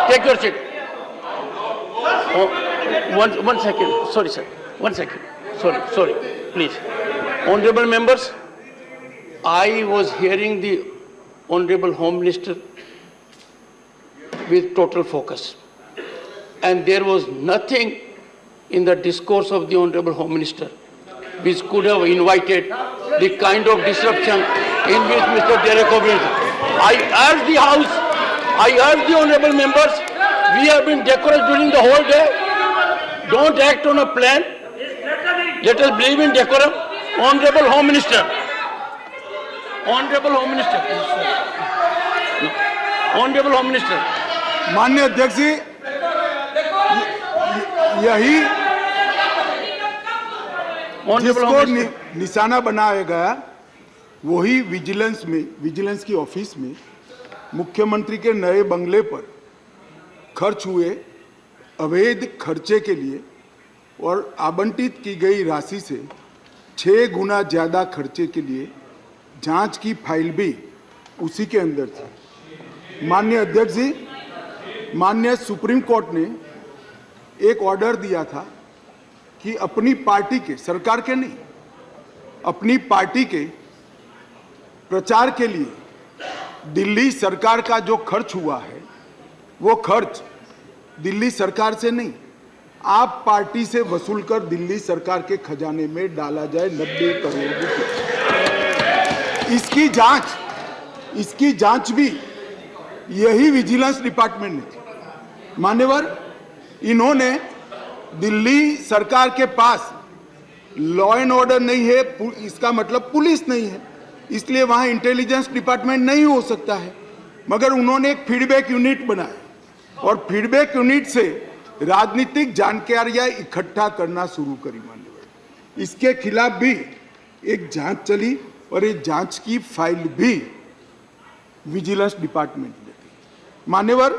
Take your seat. Oh, one second. Sorry, sir. 1 second. Sorry. Please. Honorable members, I was hearing the Honorable Home Minister with total focus. And there was nothing in the discourse of the Honorable Home Minister which could have invited the kind of disruption in which Mr. Derek O'Brien. I urge the House, I urge the honorable members, we have been decorous during the whole day. Don't act on a plan. Let us believe in decorum. Honorable Home Minister. Honorable Home Minister. No. Honorable Home Minister. माननीय अध्यक्ष जी, यही Honorable जिसको Home Minister. निशाना बनाया गया वही vigilance की office में मुख्यमंत्री के नए बंगले पर खर्च हुए अवैध खर्चे के लिए और आवंटित की गई राशि से 6 गुना ज्यादा खर्चे के लिए जांच की फाइल भी उसी के अंदर थी। माननीय अध्यक्ष जी, माननीय सुप्रीम कोर्ट ने एक ऑर्डर दिया था कि अपनी पार्टी के, सरकार के नहीं, अपनी पार्टी के प्रचार के लिए दिल्ली सरकार का जो खर्च हुआ है वो खर्च दिल्ली सरकार से नहीं, आप पार्टी से वसूल कर दिल्ली सरकार के खजाने में डाला जाए 90 करोड़ रुपए। इसकी जांच भी यही विजिलेंस डिपार्टमेंट ने की। मान्यवर, इन्होंने दिल्ली सरकार के पास लॉ एंड ऑर्डर नहीं है, इसका मतलब पुलिस नहीं है, इसलिए वहां इंटेलिजेंस डिपार्टमेंट नहीं हो सकता है, मगर उन्होंने एक फीडबैक यूनिट बनाया और फीडबैक यूनिट से राजनीतिक जानकारियां इकट्ठा करना शुरू करी। मान्यवर, इसके खिलाफ भी एक जांच चली और ये जांच की फाइल भी विजिलेंस डिपार्टमेंट ने दी। मान्यवर,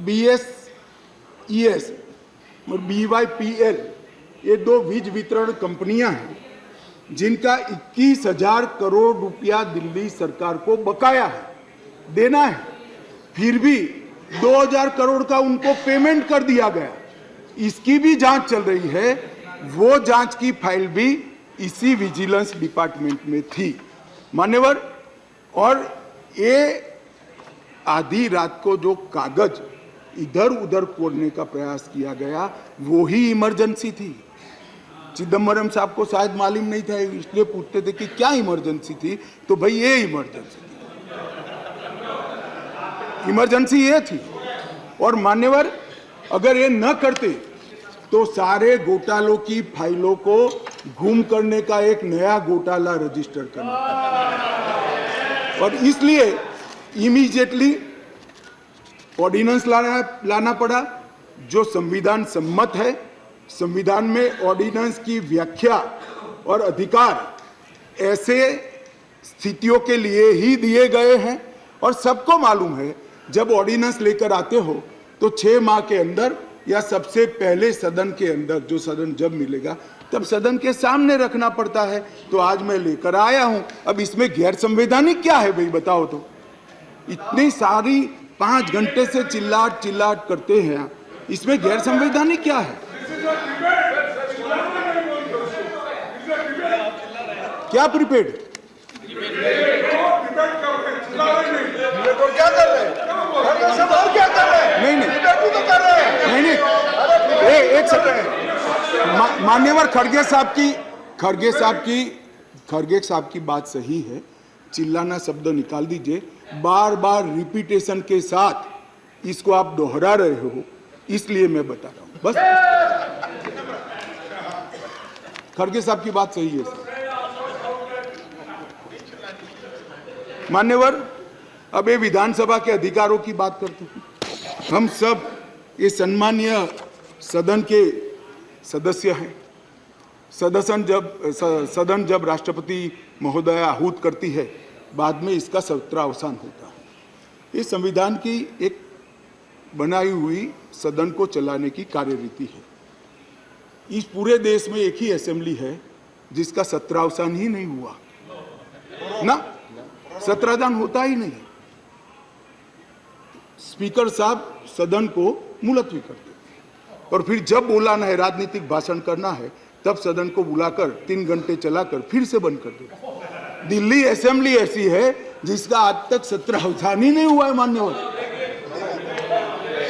BSES और BYPL ये 2 वीज वितरण कंपनियां हैं जिनका 21,000 करोड़ रुपया दिल्ली सरकार को बकाया है, देना है, फिर भी 2,000 करोड़ का उनको पेमेंट कर दिया गया। इसकी भी जांच चल रही है, वो जांच की फाइल भी इसी विजिलेंस डिपार्टमेंट में थी। मान्यवर, और ये आधी रात को जो कागज इधर उधर कोड़ने का प्रयास किया गया वो ही इमरजेंसी थी। चिदम्बरम साहब को शायद मालूम नहीं था, इसलिए पूछते थे कि क्या इमरजेंसी थी, तो भाई ये इमरजेंसी थी, इमरजेंसी ये थी। और मान्यवर, अगर ये न करते तो सारे घोटालों की फाइलों को गुम करने का एक नया घोटाला रजिस्टर करना पड़ा और इसलिए इमीडिएटली ऑर्डिनेंस लाना पड़ा जो संविधान सम्मत है। संविधान में ऑर्डिनेंस की व्याख्या और अधिकार ऐसे स्थितियों के लिए ही दिए गए हैं और सबको मालूम है जब ऑर्डिनेंस लेकर आते हो तो 6 माह के अंदर या सबसे पहले सदन के अंदर, जो सदन जब मिलेगा तब सदन के सामने रखना पड़ता है। तो आज मैं लेकर आया हूं। अब इसमें गैर संवैधानिक क्या है भाई, बताओ तो। इतनी सारी 5 घंटे से चिल्लाट चिल्लाट करते हैं, इसमें गैर संवैधानिक क्या है? क्या प्रीपेड? तो क्या कर रहे हैं? और क्या कर रहे हैं? नहीं तो कर रहे हैं। नहीं, एक सेकंड। मान्यवर खड़गे साहब की बात सही है। चिल्लाना शब्द निकाल दीजिए। बार बार रिपीटेशन के साथ इसको आप दोहरा रहे हो, इसलिए मैं बता रहा हूं बस। खड़गे साहब की बात सही है सर। मान्यवर, अब ये विधानसभा के अधिकारों की बात करते हैं। हम सब ये सम्मानीय सदन के सदस्य हैं। सदन जब राष्ट्रपति महोदय आहूत करती है, बाद में इसका सत्रावसान होता है। ये संविधान की एक बनाई हुई सदन को चलाने की कार्यरीति है। इस पूरे देश में एक ही असेंबली है जिसका सत्रावसान ही नहीं हुआ ना, सत्रावसान होता ही नहीं। स्पीकर साहब सदन को मुलतवी कर देते हैं और फिर जब बोलाना है, राजनीतिक भाषण करना है, तब सदन को बुलाकर 3 घंटे चलाकर फिर से बंद कर देते हैं। दिल्ली असेंबली ऐसी है जिसका आज तक सत्रावसान ही नहीं हुआ है। मान्यवर,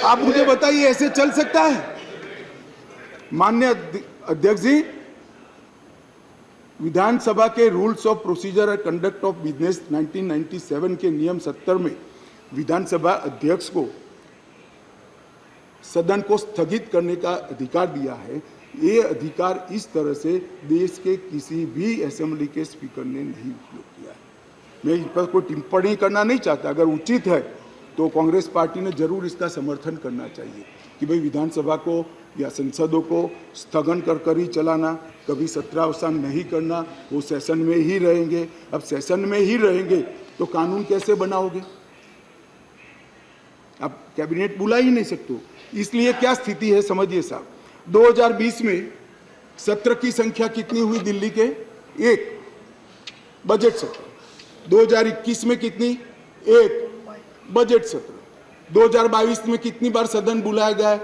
आप मुझे बताइए ऐसे चल सकता है? माननीय अध्यक्ष जी, विधानसभा के rules of procedure and conduct of business 1997 के नियम 70 में विधानसभा अध्यक्ष को सदन को स्थगित करने का अधिकार दिया है। ये अधिकार इस तरह से देश के किसी भी असेंबली के स्पीकर ने नहीं उपयोग किया है। मैं इस पर कोई टिप्पणी करना नहीं चाहता। अगर उचित है तो कांग्रेस पार्टी ने जरूर इसका समर्थन करना चाहिए कि भाई विधानसभा को या संसदों को स्थगन कर ही चलाना, कभी सत्रावसान नहीं करना, वो सेशन में ही रहेंगे। अब सेशन में ही रहेंगे तो कानून कैसे बनाओगे? आप कैबिनेट बुला ही नहीं सकते। इसलिए क्या स्थिति है समझिए साहब। 2020 में सत्र की संख्या कितनी हुई दिल्ली के? 1 बजट सत्र। 2021 में कितनी? 1 बजट सत्र। 2022 में कितनी बार सदन बुलाया गया?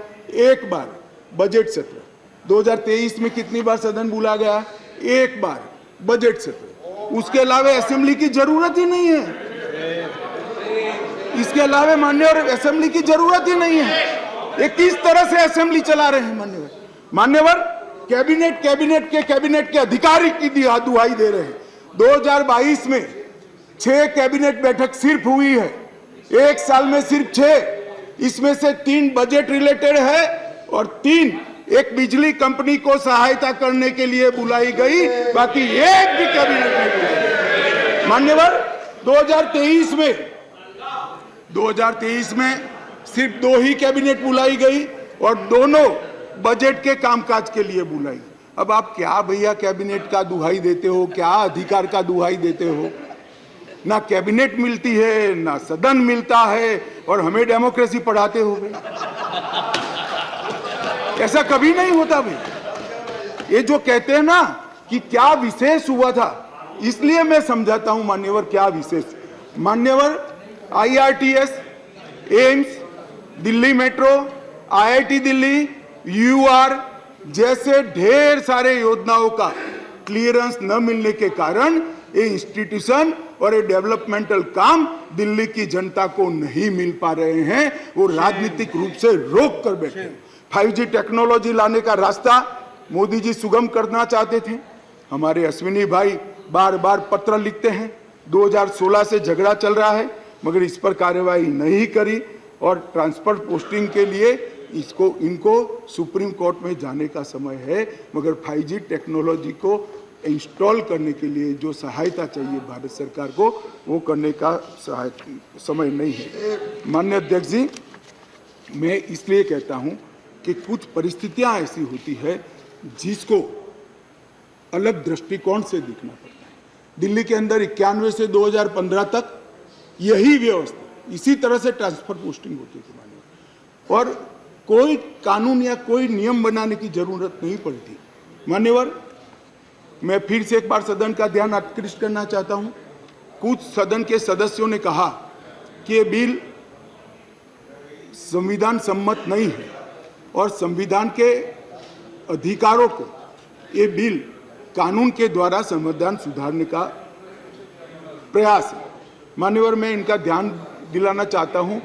1 बार बजट सत्र। 2023 में कितनी बार सदन बुलाया गया? 1 बार बजट सत्र। उसके अलावा असेंबली की जरूरत ही नहीं है। इसके अलावा मान्यवर असेंबली की जरूरत ही नहीं है। ये किस तरह से असेंबली चला रहे हैं मान्यवर? कैबिनेट के अधिकारी की दुहाई दे रहे हैं। 2022 में 6 कैबिनेट बैठक सिर्फ हुई है, 1 साल में सिर्फ 6। इसमें से 3 बजट रिलेटेड है और 3 एक बिजली कंपनी को सहायता करने के लिए बुलाई गई, बाकी एक भी कैबिनेट नहीं बुलाई। मान्यवर, 2023 में सिर्फ 2 ही कैबिनेट बुलाई गई और दोनों बजट के कामकाज के लिए बुलाई। अब आप क्या भैया कैबिनेट का दुहाई देते हो, क्या अधिकार का दुहाई देते हो? ना कैबिनेट मिलती है, ना सदन मिलता है, और हमें डेमोक्रेसी पढ़ाते हो भाई। ऐसा कभी नहीं होता भाई। ये जो कहते हैं ना कि क्या विशेष हुआ था, इसलिए मैं समझाता हूं मान्यवर क्या विशेष। मान्यवर, IRTS, AIIMS, Delhi metro, IIT Delhi, UR जैसे ढेर सारे योजनाओं का क्लियरेंस न मिलने के कारण ये इंस्टीट्यूशन और ये डेवलपमेंटल काम दिल्ली की जनता को नहीं मिल पा रहे हैं। वो राजनीतिक रूप से रोक कर बैठे हैं। 5G टेक्नोलॉजी लाने का रास्ता मोदी जी सुगम करना चाहते थे। हमारे अश्विनी भाई बार बार पत्र लिखते हैं। 2016 से झगड़ा चल रहा है, मगर इस पर कार्यवाही नहीं करी और ट्रांसफर पोस्टिंग के लिए इनको सुप्रीम कोर्ट में जाने का समय है। मगर 5G टेक्नोलॉजी को इंस्टॉल करने के लिए जो सहायता चाहिए भारत सरकार को, वो करने का समय नहीं है। माननीय अध्यक्ष जी, मैं इसलिए कहता हूं कि कुछ परिस्थितियां ऐसी होती है जिसको अलग दृष्टिकोण से देखना पड़ता है। दिल्ली के अंदर 91 से 2015 तक यही व्यवस्था, इसी तरह से ट्रांसफर पोस्टिंग होती थी मान्यवर, और कोई कानून या कोई नियम बनाने की जरूरत नहीं पड़ती। मान्यवर, मैं फिर से एक बार सदन का ध्यान आकृष्ट करना चाहता हूं। कुछ सदन के सदस्यों ने कहा कि ये बिल संविधान सम्मत नहीं है और संविधान के अधिकारों को ये बिल कानून के द्वारा संविधान सुधारने का प्रयास है। मान्यवर, मैं इनका ध्यान दिलाना चाहता हूं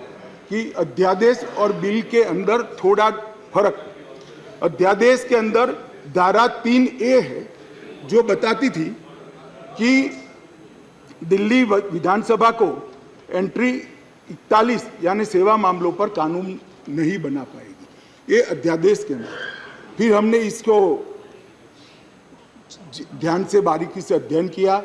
कि अध्यादेश और बिल के अंदर थोड़ा फर्क। अध्यादेश के अंदर धारा 3A है जो बताती थी कि दिल्ली विधानसभा को एंट्री 41 यानी सेवा मामलों पर कानून नहीं बना पाएगी, ये अध्यादेश के अंदर। फिर हमने इसको ध्यान से बारीकी से अध्ययन किया,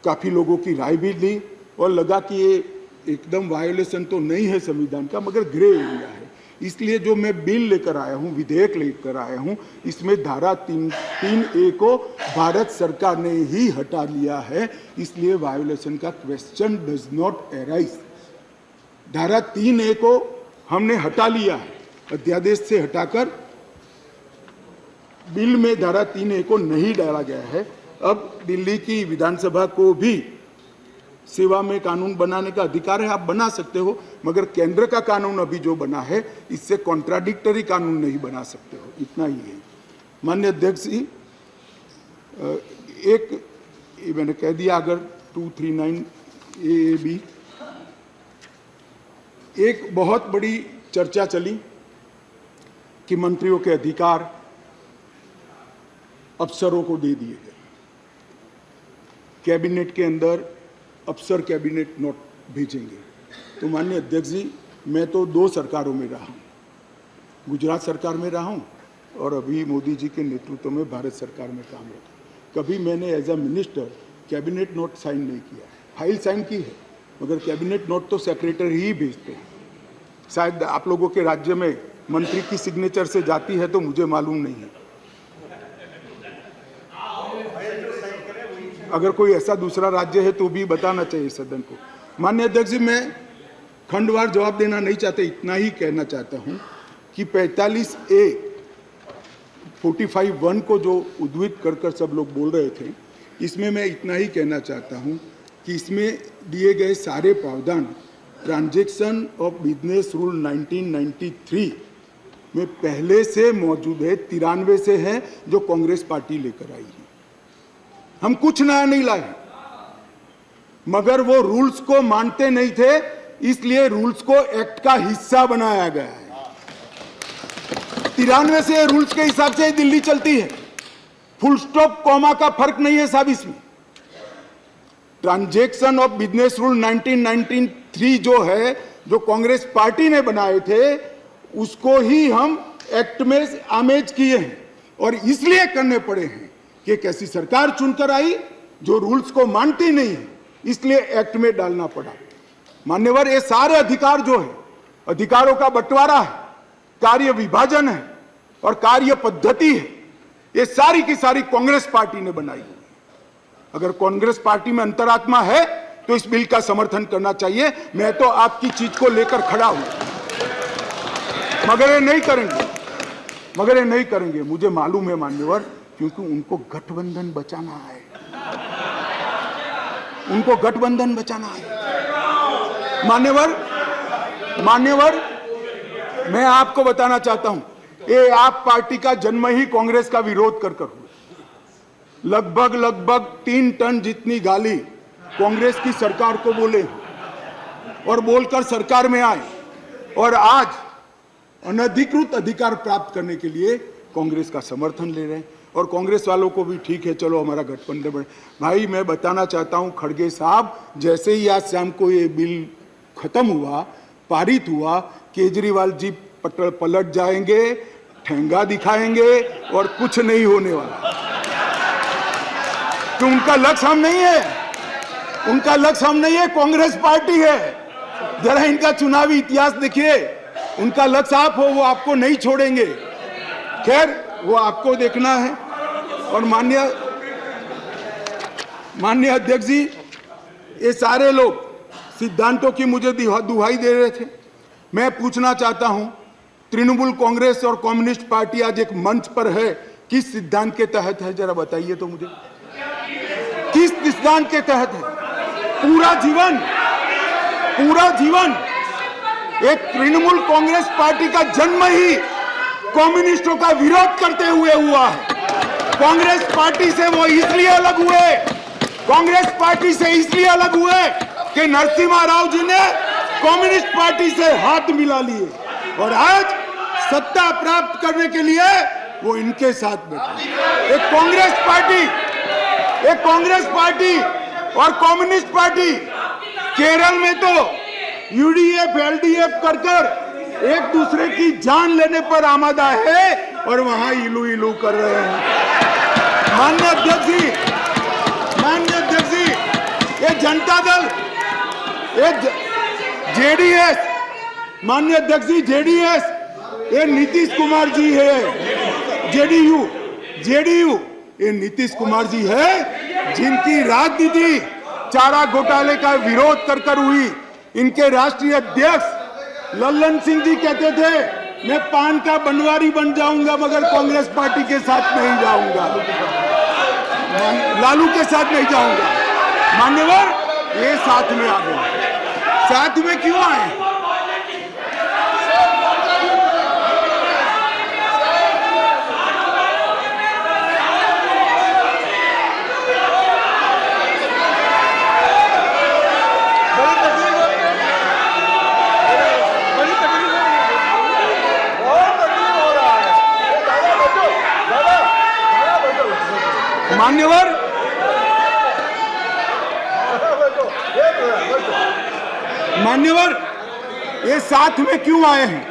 काफी लोगों की राय भी ली और लगा कि ये एकदम वायोलेशन तो नहीं है संविधान का, मगर ग्रे एरिया है। इसलिए जो मैं बिल लेकर आया हूं, विधेयक लेकर आया हूं, इसमें धारा 3A को भारत सरकार ने ही हटा लिया है, इसलिए वायोलेशन का क्वेश्चन डज नॉट अराइज। धारा 3A को हमने हटा लिया है, अध्यादेश से हटाकर बिल में धारा 3A को नहीं डाला गया है। अब दिल्ली की विधानसभा को भी सेवा में कानून बनाने का अधिकार है, आप बना सकते हो, मगर केंद्र का कानून अभी जो बना है इससे कॉन्ट्राडिक्टरी कानून नहीं बना सकते हो, इतना ही है। माननीय अध्यक्ष जी, एक मैंने कह दिया, अगर 239 AAB, एक बहुत बड़ी चर्चा चली कि मंत्रियों के अधिकार अफसरों को दे दिए गए। कैबिनेट के अंदर अफसर कैबिनेट नोट भेजेंगे। तो माननीय अध्यक्ष जी, मैं तो 2 सरकारों में रहा हूँ, गुजरात सरकार में रहा हूँ और अभी मोदी जी के नेतृत्व में भारत सरकार में काम किया। कभी मैंने as a minister cabinet note sign नहीं किया है, फाइल साइन की है, मगर कैबिनेट नोट तो सेक्रेटरी ही भेजते हैं। शायद आप लोगों के राज्य में मंत्री की सिग्नेचर से जाती है तो मुझे मालूम नहीं है। अगर कोई ऐसा दूसरा राज्य है तो भी बताना चाहिए सदन को। माननीय अध्यक्ष जी, मैं खंडवार जवाब देना नहीं चाहता, इतना ही कहना चाहता हूं कि 45A 45(1) को जो उद्धृत कर सब लोग बोल रहे थे, इसमें मैं इतना ही कहना चाहता हूं कि इसमें दिए गए सारे प्रावधान ट्रांजैक्शन ऑफ बिजनेस रूल 1993 में पहले से मौजूद है, 93 से है, जो कांग्रेस पार्टी लेकर आई है। हम कुछ नया नहीं लाए, मगर वो रूल्स को मानते नहीं थे, इसलिए रूल्स को एक्ट का हिस्सा बनाया गया है। 93 से रूल्स के हिसाब से दिल्ली चलती है, फुल स्टॉप कॉमा का फर्क नहीं है साहब इसमें। ट्रांजैक्शन ऑफ बिजनेस रूल 1993 जो है, जो कांग्रेस पार्टी ने बनाए थे, उसको ही हम एक्ट में आमेज किए हैं और इसलिए करने पड़े हैं कि एक ऐसी सरकार चुनकर आई जो रूल्स को मानती नहीं है, इसलिए एक्ट में डालना पड़ा। मान्यवर, ये सारे अधिकार जो है, अधिकारों का बंटवारा है, कार्य विभाजन है और कार्य पद्धति है, ये सारी की सारी कांग्रेस पार्टी ने बनाई है। अगर कांग्रेस पार्टी में अंतरात्मा है तो इस बिल का समर्थन करना चाहिए। मैं तो आपकी चीज को लेकर खड़ा हूं, मगर ये नहीं करेंगे, मुझे मालूम है मान्यवर, क्योंकि उनको गठबंधन बचाना है, मान्यवर, मैं आपको बताना चाहता हूं, ये आप पार्टी का जन्म ही कांग्रेस का विरोध कर हुआ। लगभग 3 टन जितनी गाली कांग्रेस की सरकार को बोले और बोलकर सरकार में आए, और आज अनधिकृत अधिकार प्राप्त करने के लिए कांग्रेस का समर्थन ले रहे हैं। और कांग्रेस वालों को भी ठीक है, चलो हमारा गठबंधन बने। भाई, मैं बताना चाहता हूं खड़गे साहब, जैसे ही आज शाम को ये बिल खत्म हुआ, पारित हुआ, केजरीवाल जी पलट जाएंगे, ठेंगा दिखाएंगे और कुछ नहीं होने वाला। तो उनका लक्ष्य हम नहीं है, कांग्रेस पार्टी है। जरा इनका चुनावी इतिहास देखिए, उनका लक्ष्य आप हो, वो आपको नहीं छोड़ेंगे। खैर, वो आपको देखना है। और माननीय अध्यक्ष जी, ये सारे लोग सिद्धांतों की मुझे दुहाई दे रहे थे। मैं पूछना चाहता हूं, तृणमूल कांग्रेस और कम्युनिस्ट पार्टी आज एक मंच पर है, किस सिद्धांत के तहत है? जरा बताइए तो मुझे, किस सिद्धांत के तहत है? पूरा जीवन एक तृणमूल कांग्रेस पार्टी का जन्म ही कम्युनिस्टों का विरोध करते हुए हुआ है। कांग्रेस पार्टी से वो इसलिए अलग हुए, कांग्रेस पार्टी से इसलिए अलग हुए कि नरसिम्हा राव जी ने कम्युनिस्ट पार्टी से हाथ मिला लिए और आज सत्ता प्राप्त करने के लिए वो इनके साथ बैठे। एक कांग्रेस पार्टी और कम्युनिस्ट पार्टी केरल में तो यूडीएफ एलडीएफ कर एक दूसरे की जान लेने पर आमादा है और वहां इलू इलू कर रहे हैं। माननीय अध्यक्ष जी, ये जनता दल, ये जेडीएस, माननीय अध्यक्ष जी, जेडीएस, ये नीतीश कुमार जी है। जेडीयू ये नीतीश कुमार जी है, जिनकी राजनीति चारा घोटाले का विरोध कर हुई। इनके राष्ट्रीय अध्यक्ष लल्लन सिंह जी कहते थे, मैं पान का बनवारी बन जाऊंगा मगर कांग्रेस पार्टी के साथ नहीं जाऊंगा, लालू के साथ नहीं जाऊंगा। मान्यवर, ये साथ में आ गए। साथ में क्यों आए? मान्यवर, ये साथ में क्यों आए हैं?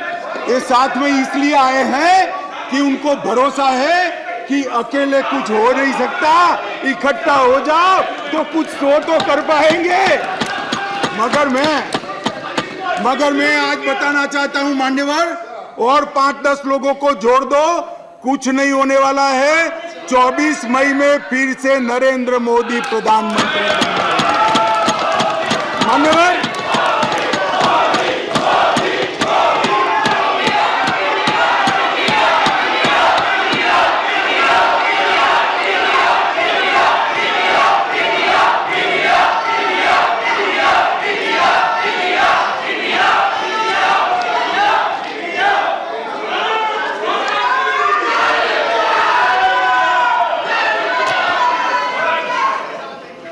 ये साथ में इसलिए आए हैं कि उनको भरोसा है कि अकेले कुछ हो नहीं सकता, इकट्ठा हो जाओ तो कुछ तो कर पाएंगे। मगर मैं आज बताना चाहता हूं मान्यवर, और 5-10 लोगों को जोड़ दो, कुछ नहीं होने वाला है। 24 मई में फिर से नरेंद्र मोदी प्रधानमंत्री मान्यवर।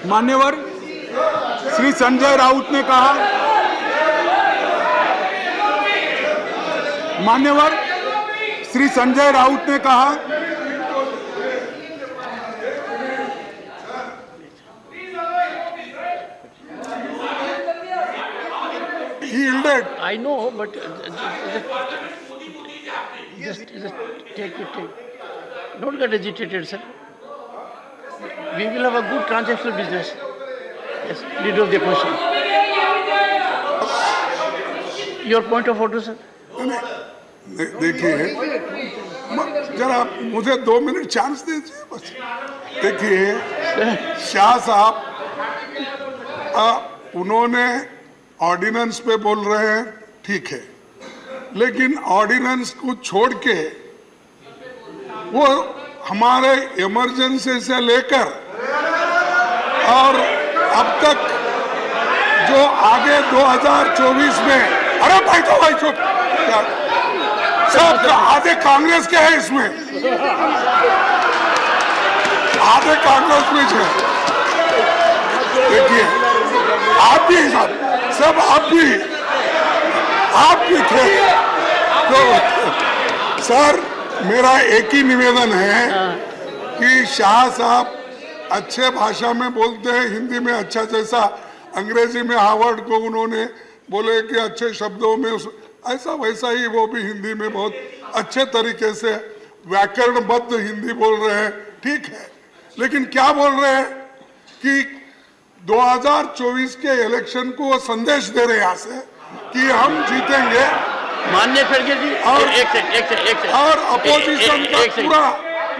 मान्यवर, श्री संजय राउत ने कहा, मान्यवर श्री संजय राउत ने कहा, I know, but just take it. Don't get agitated, sir. We will have a good transactional business. Yes, leader of the opposition. Your point of order, sir. देखिए, जरा मुझे 2 मिनट चांस दीजिए बस। देखिए, शाह साहब उन्होंने ऑर्डिनेंस पे बोल रहे हैं, ठीक है, लेकिन ऑर्डिनेंस को छोड़ के वो हमारे इमरजेंसी से लेकर और अब तक जो आगे 2024 में, अरे भाई तो भाई चुप, सब आधे कांग्रेस के हैं इसमें, आधे कांग्रेस में है। देखिए, आप भी सब आप भी थे। तो सर, मेरा एक ही निवेदन है कि शाह साहब अच्छे भाषा में बोलते हैं, हिंदी में अच्छा, जैसा अंग्रेजी में हार्वर्ड को उन्होंने बोले कि अच्छे शब्दों में ऐसा वैसा ही वो भी हिंदी में बहुत अच्छे तरीके से व्याकरणबद्ध हिंदी बोल रहे हैं, ठीक है। लेकिन क्या बोल रहे हैं कि 2024 के इलेक्शन को वो संदेश दे रहे हैं यहाँ से कि हम जीतेंगे। माननीय खड़गे जी, और अपोजिशन का पूरा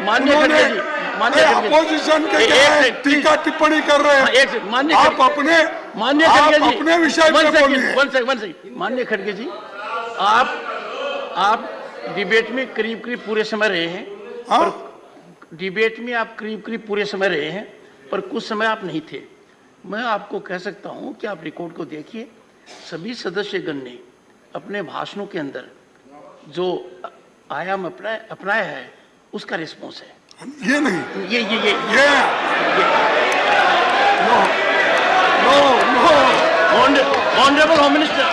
माननीय खड़गे जी, मान्य खड़गे जी, अपोजिशन के एक क्या है? Second, please. टीका टिप्पणी कर रहे हाँ, हैं। एक सेकंड, मान्य आप खड़गे- अपने मान्य आप खड़गे जी, अपने विषय पे बोलिए। वन सेकंड, मान्य खड़गे जी, आप डिबेट में करीब करीब पूरे समय रहे हैं। हाँ? पर डिबेट में आप करीब करीब पूरे समय रहे हैं, पर कुछ समय आप नहीं थे। मैं आपको कह सकता हूं कि आप रिकॉर्ड को देखिए, सभी सदस्यगण ने अपने भाषणों के अंदर जो आयाम अपनाया है उसका रिस्पॉन्स है। ये नहीं, ये no no no, honourable home minister,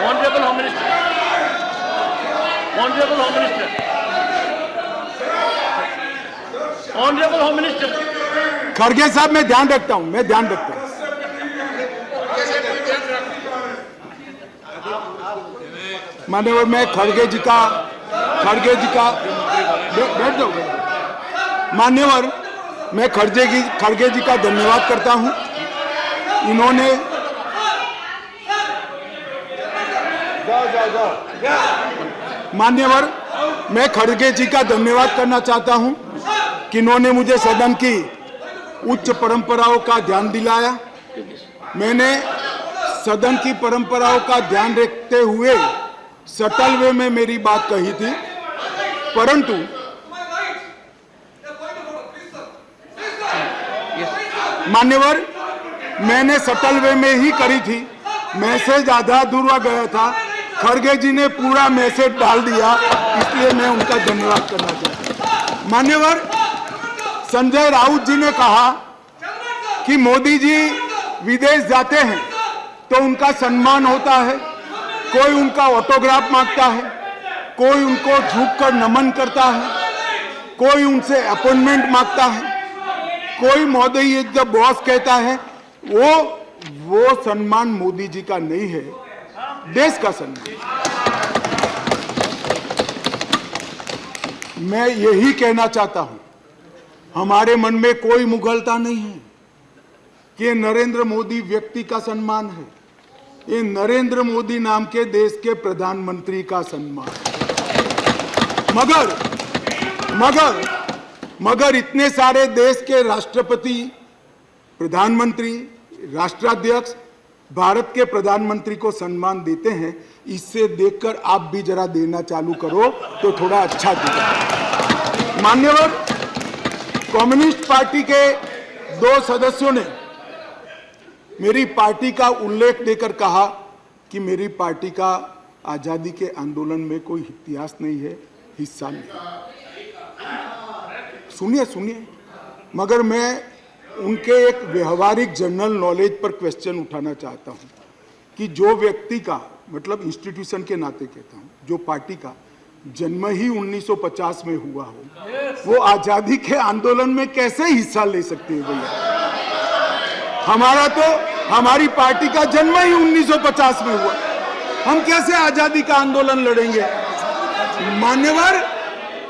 honourable home minister, honourable home minister, honourable home minister. खड़गे साहब मैं ध्यान रखता हूं, मैं ध्यान रखता हूं। मान्यवर मैं खड़गे जी का बैठ जाओ। मान्यवर मैं खड़गे जी का धन्यवाद करता हूं। इन्होंने मान्यवर मैं खड़गे जी का धन्यवाद करना चाहता हूं कि इन्होंने मुझे सदन की उच्च परंपराओं का ध्यान दिलाया। मैंने सदन की परंपराओं का ध्यान रखते हुए सटल वे में मेरी बात कही थी, परंतु मान्यवर मैंने सटल वे में ही करी थी। मैसेज आधा अधूरा गया था, खड़गे जी ने पूरा मैसेज डाल दिया, इसलिए मैं उनका धन्यवाद करना चाहता हूं। मान्यवर संजय राउत जी ने कहा कि मोदी जी विदेश जाते हैं तो उनका सम्मान होता है, कोई उनका ऑटोग्राफ मांगता है, कोई उनको झुककर नमन करता है, कोई उनसे अपॉइंटमेंट मांगता है, कोई मोदी इज द बॉस कहता है। वो सम्मान मोदी जी का नहीं है, देश का सम्मान। मैं यही कहना चाहता हूं, हमारे मन में कोई मुगलता नहीं है कि नरेंद्र मोदी व्यक्ति का सम्मान है, ये नरेंद्र मोदी नाम के देश के प्रधानमंत्री का सम्मान। मगर इतने सारे देश के राष्ट्रपति, प्रधानमंत्री, राष्ट्राध्यक्ष भारत के प्रधानमंत्री को सम्मान देते हैं, इससे देखकर आप भी जरा देना चालू करो तो थोड़ा अच्छा दिखेगा। मान्यवर कम्युनिस्ट पार्टी के 2 सदस्यों ने मेरी पार्टी का उल्लेख देकर कहा कि मेरी पार्टी का आजादी के आंदोलन में कोई इतिहास नहीं है, हिस्सा नहीं। सुनिए, मगर मैं उनके एक व्यवहारिक जनरल नॉलेज पर क्वेश्चन उठाना चाहता हूं कि जो व्यक्ति का, मतलब इंस्टीट्यूशन के नाते कहता हूं, जो पार्टी का जन्म ही 1950 में हुआ हो, वो आजादी के आंदोलन में कैसे हिस्सा ले सकते हैं भैया? हमारी पार्टी का जन्म ही 1950 में हुआ, हम कैसे आजादी का आंदोलन लड़ेंगे? मान्यवर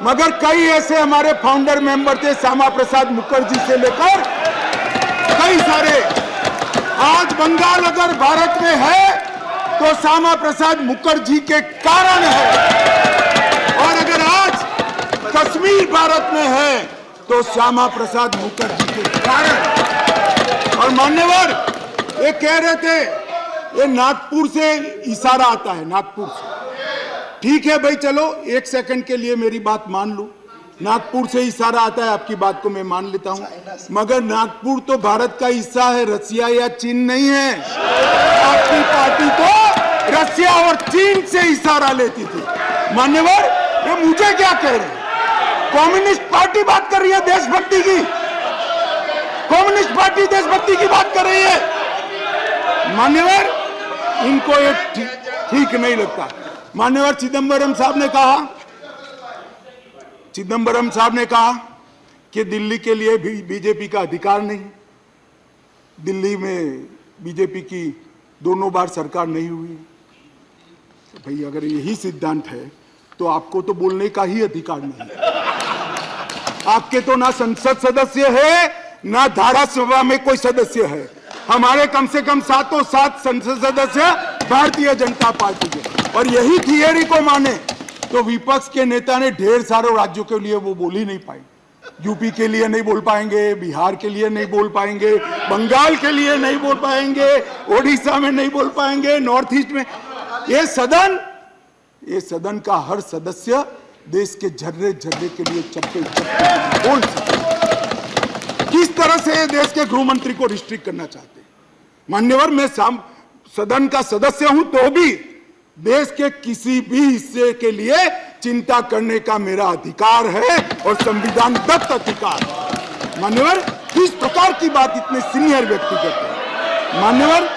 मगर कई ऐसे हमारे फाउंडर मेंबर थे, श्यामा प्रसाद मुखर्जी से लेकर कई सारे। आज बंगाल अगर भारत में है तो श्यामा प्रसाद मुखर्जी के कारण है, और अगर आज कश्मीर भारत में है तो श्यामा प्रसाद मुखर्जी के कारण। और मान्यवर ये कह रहे थे ये नागपुर से इशारा आता है, नागपुर से। ठीक है भाई, चलो 1 सेकंड के लिए मेरी बात मान लो, नागपुर से इशारा आता है, आपकी बात को मैं मान लेता हूं, मगर नागपुर तो भारत का हिस्सा है, रसिया या चीन नहीं है। आपकी पार्टी तो रसिया और चीन से इशारा लेती थी। मान्यवर ये मुझे क्या कह रहे हैं? कम्युनिस्ट पार्टी बात कर रही है देशभक्ति की, कम्युनिस्ट पार्टी देशभक्ति की बात कर रही है। मान्यवर इनको ये ठीक नहीं लगता। मान्यवर चिदंबरम साहब ने कहा कि दिल्ली के लिए भी बीजेपी का अधिकार नहीं, दिल्ली में बीजेपी की 2 बार सरकार नहीं हुई। तो भाई अगर यही सिद्धांत है तो आपको तो बोलने का ही अधिकार नहीं है। आपके तो ना संसद सदस्य है, ना धारासभा में कोई सदस्य है। हमारे कम से कम 7 संसद सदस्य भारतीय जनता पार्टी के, और यही थियरी को माने तो विपक्ष के नेता ने ढेर सारे राज्यों के लिए वो बोल ही नहीं पाए। यूपी के लिए नहीं बोल पाएंगे, बिहार के लिए नहीं बोल पाएंगे, बंगाल के लिए नहीं बोल पाएंगे, ओडिशा में नहीं बोल पाएंगे, नॉर्थ ईस्ट में। ये सदन का हर सदस्य देश के झर्रे झर्रे के लिए चप्पे चप्पे बोल सकते। किस तरह से देश के गृह मंत्री को रिस्ट्रिक्ट करना चाहते हैं? मान्यवर, मैं सदन का सदस्य हूं तो भी देश के किसी भी हिस्से के लिए चिंता करने का मेरा अधिकार है और संविधान दत्त अधिकार है। मान्यवर, किस प्रकार की बात इतने सीनियर व्यक्ति करते हैं? मान्यवर,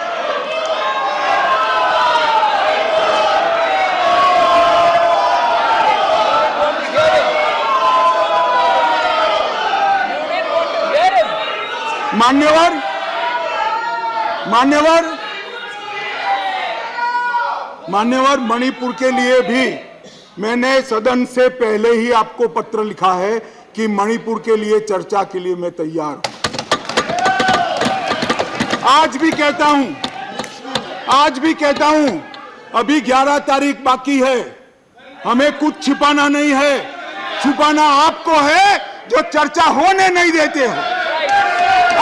मान्यवर, मणिपुर के लिए भी मैंने सदन से पहले ही आपको पत्र लिखा है कि मणिपुर के लिए चर्चा के लिए मैं तैयार हूं। आज भी कहता हूं, अभी 11 तारीख बाकी है, हमें कुछ छिपाना नहीं है। छुपाना आपको है जो चर्चा होने नहीं देते हो,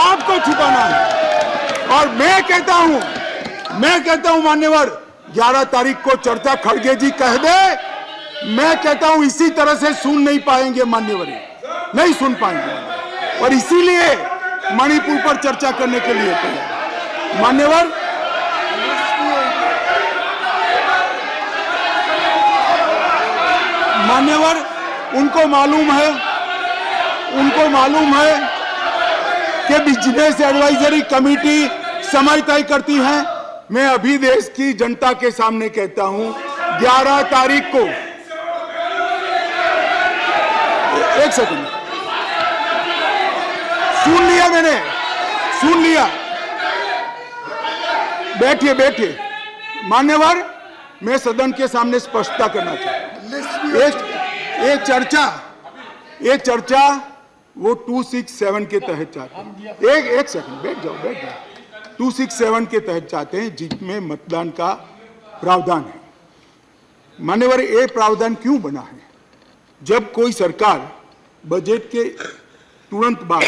आपको छुपाना है। और मैं कहता हूं मान्यवर, 11 तारीख को चर्चा खड़गे जी कह दे, मैं कहता हूं इसी तरह से सुन नहीं पाएंगे मान्यवर, नहीं सुन पाएंगे, और इसीलिए मणिपुर पर चर्चा करने के लिए तैयार। मान्यवर, उनको मालूम है कि बिजनेस एडवाइजरी कमेटी समय तय करती है। मैं अभी देश की जनता के सामने कहता हूं, 11 तारीख को, एक सेकंड, सुन लिया, बैठिए। मान्यवर, मैं सदन के सामने स्पष्टता करना चाहता हूं। ये चर्चा वो 267 के तहत चाहते हैं। एक सेकंड, बैठ जाओ। 267 के तहत चाहते हैं, जिसमें मतदान का प्रावधान है। मान्यवर, ये प्रावधान क्यों बना है? जब कोई सरकार बजट के तुरंत बाद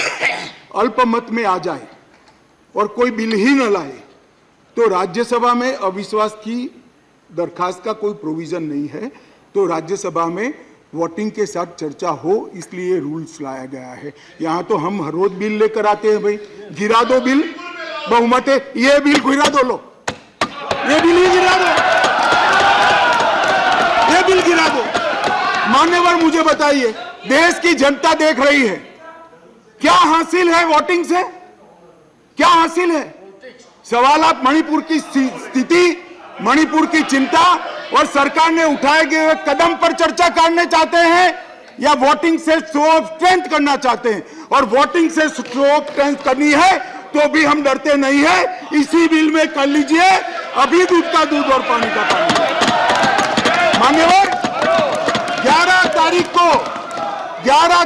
अल्पमत में आ जाए और कोई बिल ही न लाए, तो राज्यसभा में अविश्वास की दरखास्त का कोई प्रोविजन नहीं है, तो राज्यसभा में वोटिंग के साथ चर्चा हो, इसलिए रूल्स लाया गया है। यहां तो हम हर रोज बिल लेकर आते हैं, भाई गिरा दो बिल, बहुमत है, ये बिल गिरा दो, लो ये बिल ही गिरा दो, ये बिल गिरा दो। मान्यवर, मुझे बताइए, देश की जनता देख रही है, क्या हासिल है वोटिंग से? क्या हासिल है? सवाल आप मणिपुर की स्थिति, मणिपुर की चिंता और सरकार ने उठाए गए कदम पर चर्चा करने चाहते हैं, या वोटिंग से शो ऑफ स्ट्रेंथ करना चाहते हैं? और वोटिंग से शो ऑफ स्ट्रेंथ करनी है तो भी हम डरते नहीं है, इसी बिल में कर लीजिए, अभी दूध का दूध और पानी का पानी। मान्यवर, 11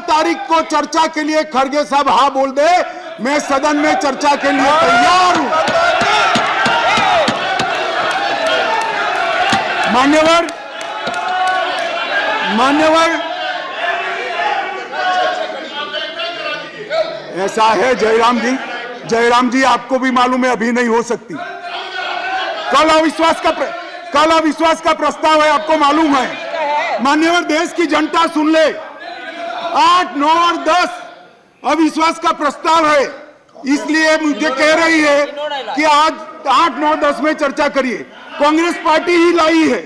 तारीख को चर्चा के लिए खड़गे साहब हाँ बोल दे, मैं सदन में चर्चा के लिए तैयार हूं। मान्यवर, ऐसा है जयराम जी, आपको भी मालूम है अभी नहीं हो सकती। कल अविश्वास का प्रस्ताव है, आपको मालूम है। मान्यवर, देश की जनता सुन ले, 8, 9 और 10 अविश्वास का प्रस्ताव है, इसलिए मुझे कह रही है कि आज 8, 9, 10 में चर्चा करिए। कांग्रेस पार्टी ही लाई है,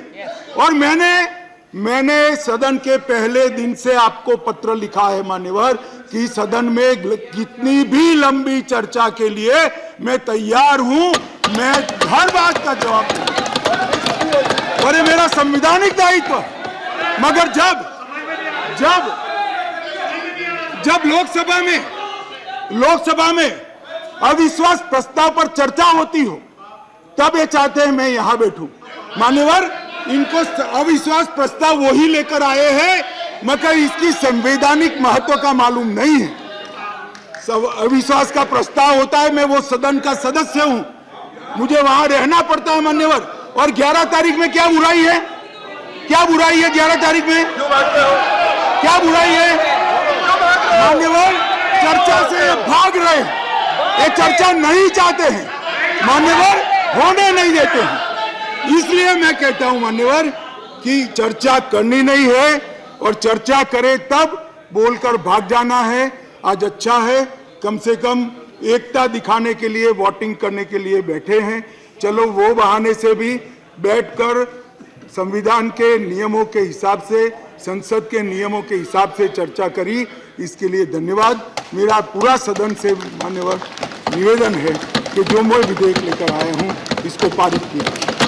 और मैंने सदन के पहले दिन से आपको पत्र लिखा है मान्यवर, कि सदन में कितनी भी लंबी चर्चा के लिए मैं तैयार हूं, मैं हर बात का जवाब दूंगा, और ये मेरा संवैधानिक दायित्व। मगर जब लोकसभा में अविश्वास प्रस्ताव पर चर्चा होती हो, तब ये चाहते हैं मैं यहां बैठूं। मान्यवर, इनको अविश्वास प्रस्ताव वही लेकर आए हैं, मगर इसकी संवैधानिक महत्व का मालूम नहीं है। सब अविश्वास का प्रस्ताव होता है, मैं वो सदन का सदस्य हूं, मुझे वहां रहना पड़ता है मान्यवर। और 11 तारीख में क्या बुराई है? 11 तारीख में क्या बुराई है? मान्यवर चर्चा से ये भाग रहे हैं, ये चर्चा नहीं चाहते हैं, मान्यवर होने नहीं देते हैं। इसलिए मैं कहता हूं मान्यवर कि चर्चा करनी नहीं है, और चर्चा करे तब बोलकर भाग जाना है। आज अच्छा है, कम से कम एकता दिखाने के लिए वोटिंग करने के लिए बैठे हैं। चलो वो बहाने से भी बैठकर संविधान के नियमों के हिसाब से, संसद के नियमों के हिसाब से चर्चा करी, इसके लिए धन्यवाद। मेरा पूरा सदन से मान्यवर निवेदन है कि जो मैं विधेयक लेकर आया हूं इसको पारित किया।